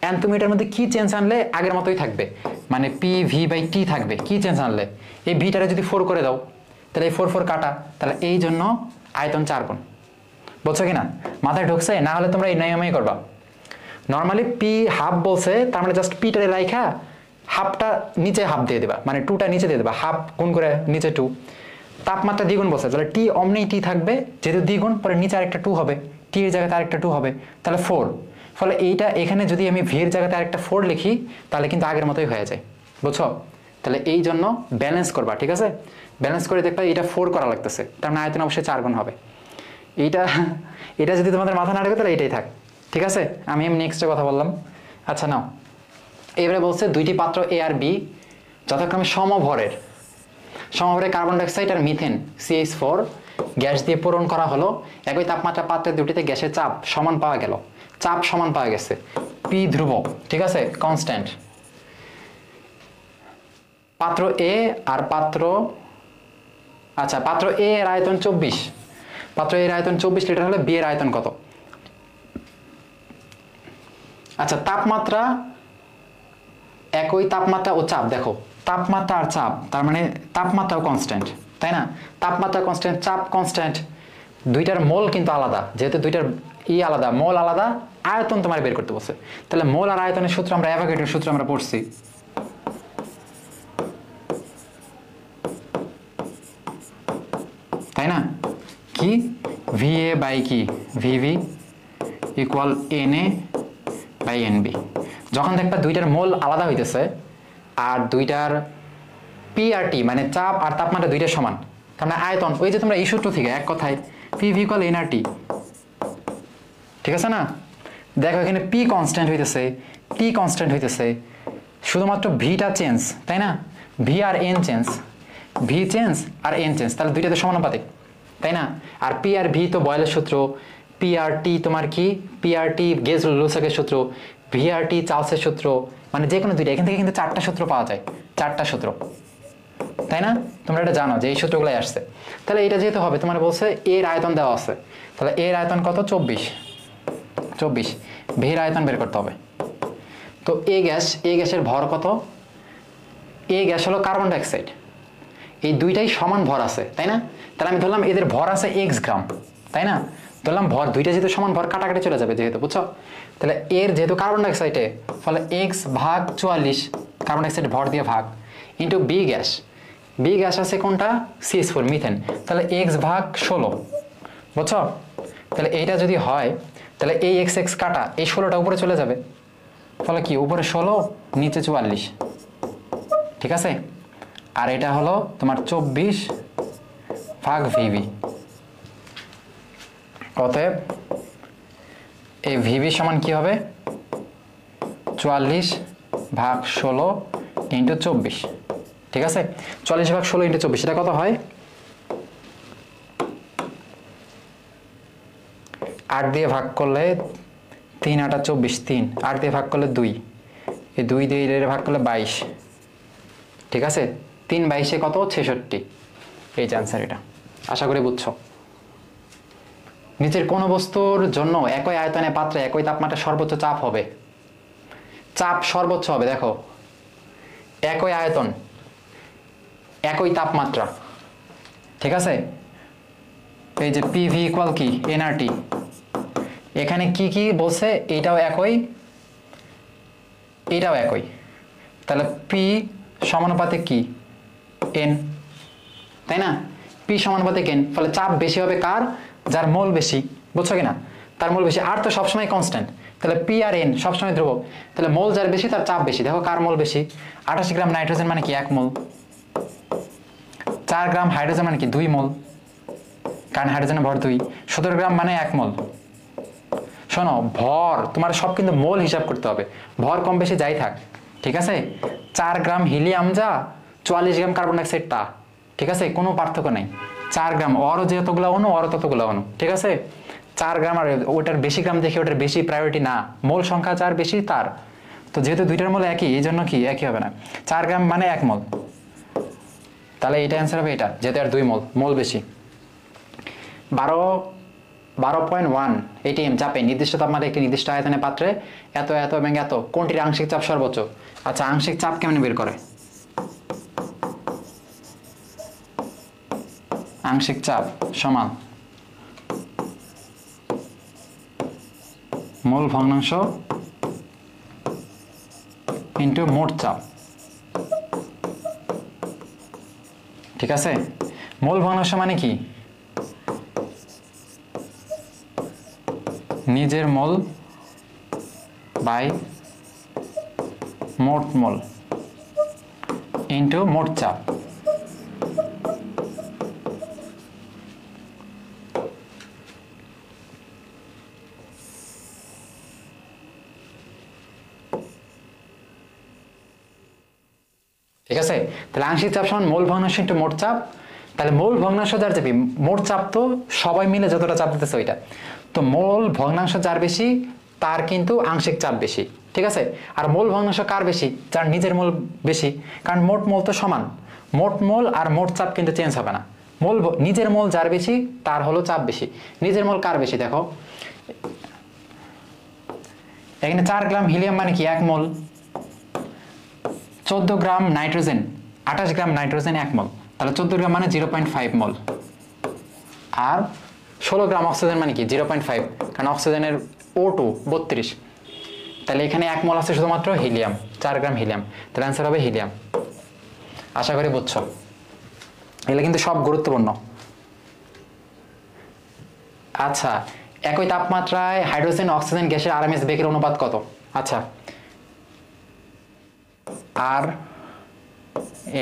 এন্ড তুমি এটার মধ্যে কি চেঞ্জ আনলে আগের মতোই থাকবে, মানে পি ভি বাই টি থাকবে। কি চেঞ্জ আনলে, এই ভিটারে যদি 4 করে দাও তাহলে এই 4 4 কাটা, তাহলে এই জন্য আয়তন 4 গুণ। বুঝছো কিনা, মাথায় ঢুকছে? না হলে তোমরা এই নিয়মেই করবা। নর্মালি পি হাফ বলছে, তার মানে জাস্ট পিটারে রাইখা হাফটা নিচে হাফ দিয়ে দেবা, মানে 2টা নিচে দিয়ে দেবা, হাফ গুণ করে নিচে 2। তাপমাত্রা দ্বিগুণ বলছে, তাহলে টি অমনি টি থাকবে, যেহেতু দ্বিগুণ পরে নিচে আরেকটা 2 হবে, টি এর জায়গাতে আরেকটা 2 হবে, তাহলে 4। ফলে এইটা এখানে যদি আমি ভি এর জায়গাতে আরেকটা 4 লিখি তাহলে কিন্তু আগের মতোই হয়ে যায়। বুঝছো? তাহলে এই জন্য ব্যালেন্স করবা। ঠিক আছে, ব্যালেন্স করে দেখবা এটা 4 করা লাগতেছে, তার মানে আয়তন অবশ্যই 4 গুণ হবে। এইটা এটা যদি তোমাদের মাথা না ঢোকে তাহলে এটাই থাক। ঠিক আছে, আমি নেক্সটে কথা বললাম। আচ্ছা নাও, এবারে বলছে দুইটি পাত্র এ আর বি যথাক্রমে সমভরের কার্বন ডাইঅক্সাইড আর মিথেন CH4 গ্যাস দিয়ে পূরণ করা হলো। একই তাপমাত্রা পাত্রের দুটিতে গ্যাসের চাপ সমান পাওয়া গেল। চাপ সমান পাওয়া গেছে, পি ধ্রুবক। ঠিক আছে, কনস্ট্যান্ট। পাত্র এ আর পাত্র এ এর আয়তন 24, পাত্র এর আয়তন 24 লিটার হলে বি এর আয়তন কত? আচ্ছা, তাপমাত্রা একই তাপমাত্রা ও চাপ, দেখো তাপমাত্রা আর চাপ, তার মানে তাপমাত্রাও কনস্ট্যান্ট, তাই না? তাপমাত্রা কনস্ট্যান্ট, চাপ কনস্ট্যান্ট, দুইটার মোল কিন্তু আলাদা, যেহেতু দুইটার আলাদা, মোল আলাদা, আয়তন তোমার বের করতে বলছে। তাহলে মোল আর আয়তনের সূত্র আমরা অ্যাভোগাড্রোর সূত্র আমরা পড়ছি, তাই না? কি VA বাই কি VV equal NA by NB। যখন দেখবা দুইটার মোল আলাদা হইতেছে আর দুইটার পি আর টি মানে চাপ আর তাপমাত্রা দুইটার সমান, তার মানে আয়তন, ওই যে তোমরা এই সূত্র থেকে এক কথায় PV ইকুয়াল NRT। ঠিক আছে না? দেখো এখানে পি কনস্ট্যান্ট হইতেছে, টি কনস্ট্যান্ট হইতেছে, শুধুমাত্র ভিটা চেঞ্জ, তাই না? ভি আর এন চেঞ্জ, ভি চেঞ্জ আর এন চেঞ্জ, তাহলে দুইটাতে সমানুপাতিক, তাই না? আর পি আর ভি তো বয়েলের সূত্র, পি আর টি তোমার কি পি আর টি গেজ-লুসাকের সূত্র, ভি আর টি চার্লসের সূত্র, মানে যে কোনো দুইটা, এখান থেকে কিন্তু 4টা সূত্র পাওয়া যায়, 4টা সূত্র, তাই না? তোমরা এটা জানো যে এই সূত্রগুলাই আসছে। তাহলে এটা যেহেতু হবে, তোমার বলছে এর আয়তন দেওয়া আছে, তাহলে এর আয়তন কত? 24। ভির আয়তন বের করতে হবে। তো এ গ্যাসের ভর কত? এ গ্যাস হলো কার্বন ডাইঅক্সাইড, এই দুইটাই সমান ভর আছে, তাই না? তাহলে আমি ধরলাম এদের ভর আছে x গ্রাম, তাই না? ধরলাম ভর দুইটা যেহেতু সমান, ভর কাটাকাটি চলে যাবে যেহেতু, বুঝছো? তাহলে এর যেহেতু কার্বন ডাইঅক্সাইডে, ফলে x ভাগ 44 কার্বন ডাইঅক্সাইড ভর দিয়ে ভাগ ইন্টু বি গ্যাস আছে কোনটা? CH4 মিথেন, তাহলে x ভাগ 16, বুঝছো? তাহলে এইটা যদি হয় তাহলে এই x কাটা, এই 16টা উপরে চলে যাবে, ফলে কি উপরে 16 নিচে 44। ঠিক আছে, আর এটা হলো তোমার 24 ভাগ ভিভি। অতএব এই ভিভি সমান কি হবে? 44 ভাগ 16 ইন্টু 24। ঠিক আছে, 44 ভাগ 16 ইন্টু 24, এটা কত হয়? 8 দিয়ে ভাগ করলে 3 8 24, 3 8 দিয়ে ভাগ করলে 2, এই 2 দিয়ে ভাগ করলে 22। ঠিক আছে, 3 22 কত? 66। এই যে আনসার, এটা আশা করি বুঝছো। নিচের কোন বস্তুর জন্য একই আয়তনে পাত্রে একই তাপমাত্রা সর্বোচ্চ চাপ হবে? চাপ সর্বোচ্চ হবে, দেখো একই আয়তন একই তাপমাত্রা, ঠিক আছে? এই যে PV ইকুয়াল কি NRT, এখানে কি কি বলছে? এটাও একই, এটাও একই, তাহলে P সমানুপাতিক কি N, তাই না? P সমানুপাতিক N, ফলে চাপ বেশি হবে কার? যার মোল বেশি, বুঝছো কিনা? তার মোল বেশি, আর তো সবসময় কনস্ট্যান্ট, তাহলে P আর N সবসময় ধ্রুবক, তাহলে মোল যার বেশি তার চাপ বেশি। দেখো কার মোল বেশি? 28 গ্রাম নাইট্রোজেন মানে কি 1 মোল, 4 গ্রাম হাইড্রোজেন মানে কি 2 মোল, কারণ হাইড্রোজেনের ভর 2, 17 গ্রাম মানে 1 মোল। শোনো, ভর তোমার সব কিন্তু মোল হিসাব করতে হবে, ভর কম বেশি যাই থাক, ঠিক আছে? 4 গ্রাম হিলিয়াম যা 44 গ্রাম কার্বন ডাইঅক্সাইড তা, ঠিক আছে? কোনো পার্থক্য নেই। 4 গ্রাম ওরও যতগুলো অণু, ওরও ততগুলো অণু, ঠিক আছে? 4 গ্রাম আর ওটার বেশি গ্রাম দেখি ওটার বেশি প্রায়োরিটি না, মোল সংখ্যা যার বেশি তার, তো যেহেতু দুইটার মোল একই, এই জন্য কি একই হবে না, 4 গ্রাম মানে 1 মোল, তাহলে এটা অ্যান্সার হবে এটা, যেহেতু আর 2 মোল, মোল বেশি। 12.1 atm চাপে নির্দিষ্ট তাপমাত্রায় একটি নির্দিষ্ট আয়তনের পাত্রে এত এত এবং এত কোনটির আংশিক চাপ সর্বোচ্চ। আচ্ছা, আংশিক চাপ কেমন বের করে? আংশিক চাপ সমান মোল ভগ্নাংশ ইনটু মোট চাপ। ঠিক আছে, মোল ভগ্নাংশ মানে কি? নিজের মোল বাই মোট মোল ইনটু মোট চাপ। ঠিক আছে, তাহলে আংশিক চাপ সমান মোল ভগ্নাংশ ইনটু মোট চাপ। তাহলে মোল ভগ্নাংশ যার চাপি, মোট চাপ তো সবাই মিলে যতটা চাপ দিতেছে ওইটা, তো মোল ভগ্নাংশ যার বেশি তার কিন্তু আংশিক চাপ বেশি। ঠিক আছে, আর মোল ভগ্নাংশ কার বেশি? যার নিজের মোল বেশি, কারণ মোট মোল তো সমান। মোট মোল আর মোট চাপ কিন্তু চেঞ্জ হবে না। নিজের মোল যার বেশি তার হলো চাপ বেশি। নিজের মোল কার বেশি? দেখো এখানে 4 গ্রাম হিলিয়াম মানে কি 1 মোল, 14 গ্রাম নাইট্রোজেন 28 গ্রাম নাইট্রোজেন 1 মোল, তাহলে 14 গ্রাম মানে 0.5 মোল। আর 16 গ্রাম অক্সিজেন মানে কি 0.5, কারণ অক্সিজেনের O2 32, তাহলে এখানে 1 মোল আছে শুধুমাত্র হিলিয়াম, 4 গ্রাম হিলিয়াম, তাহলে অ্যান্সার হবে হিলিয়াম। আশা করি বুঝছো, এগুলো কিন্তু সব গুরুত্বপূর্ণ। আচ্ছা, একই তাপমাত্রায় হাইড্রোজেন অক্সিজেন গ্যাসের আরএমএস বেগের অনুপাত কত? আচ্ছা, আর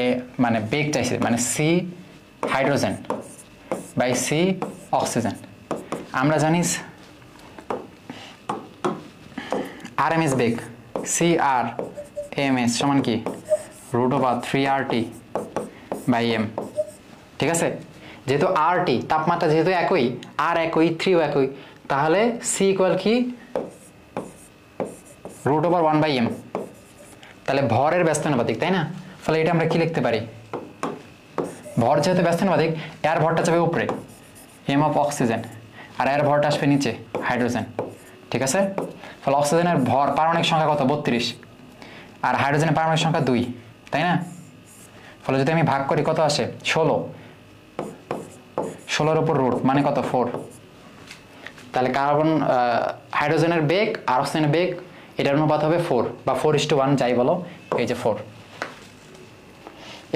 এ মানে বেগ চাইছে, মানে C hydrogen by C oxygen. আমরা জানি আরএমএস বেগ সি আর এম এস সমান কি √3RT বাই এম। ঠিক আছে, যেহেতু আরটি তাপমাত্রা যেহেতু একই, আর একই, থ্রিও একই, তাহলে সি ইকুয়াল কি √1/m। তাহলে ভরের ব্যস্তানুপাতিক, তাই না? ফলে এটা আমরা কি লিখতে পারি? ভর যেহেতু ব্যস্তানুপাতিক, এর ভরটা যাবে উপরে এম অফ অক্সিজেন, আর এর ভরটা আসবে নিচে হাইড্রোজেন। ঠিক আছে, ফলে অক্সিজেনের ভর পারমাণবিক সংখ্যা কত? 32, আর হাইড্রোজেনের পারমাণবিক সংখ্যা 2, তাই না? ফলে যদি আমি ভাগ করি কত আসে? 16 উপর √ মানে কত? 4। তাহলে হাইড্রোজেনের বেগ আর অক্সিজেনের বেগ এটার অনুপাত হবে 4 বা 4:1 যাই বলো, এই যে 4।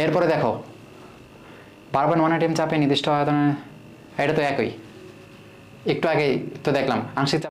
এরপরে দেখো 12.1 atm চাপে নির্দিষ্ট আয়তনে, এটা তো একই, একটু আগে তো দেখলাম আংশিক চাপ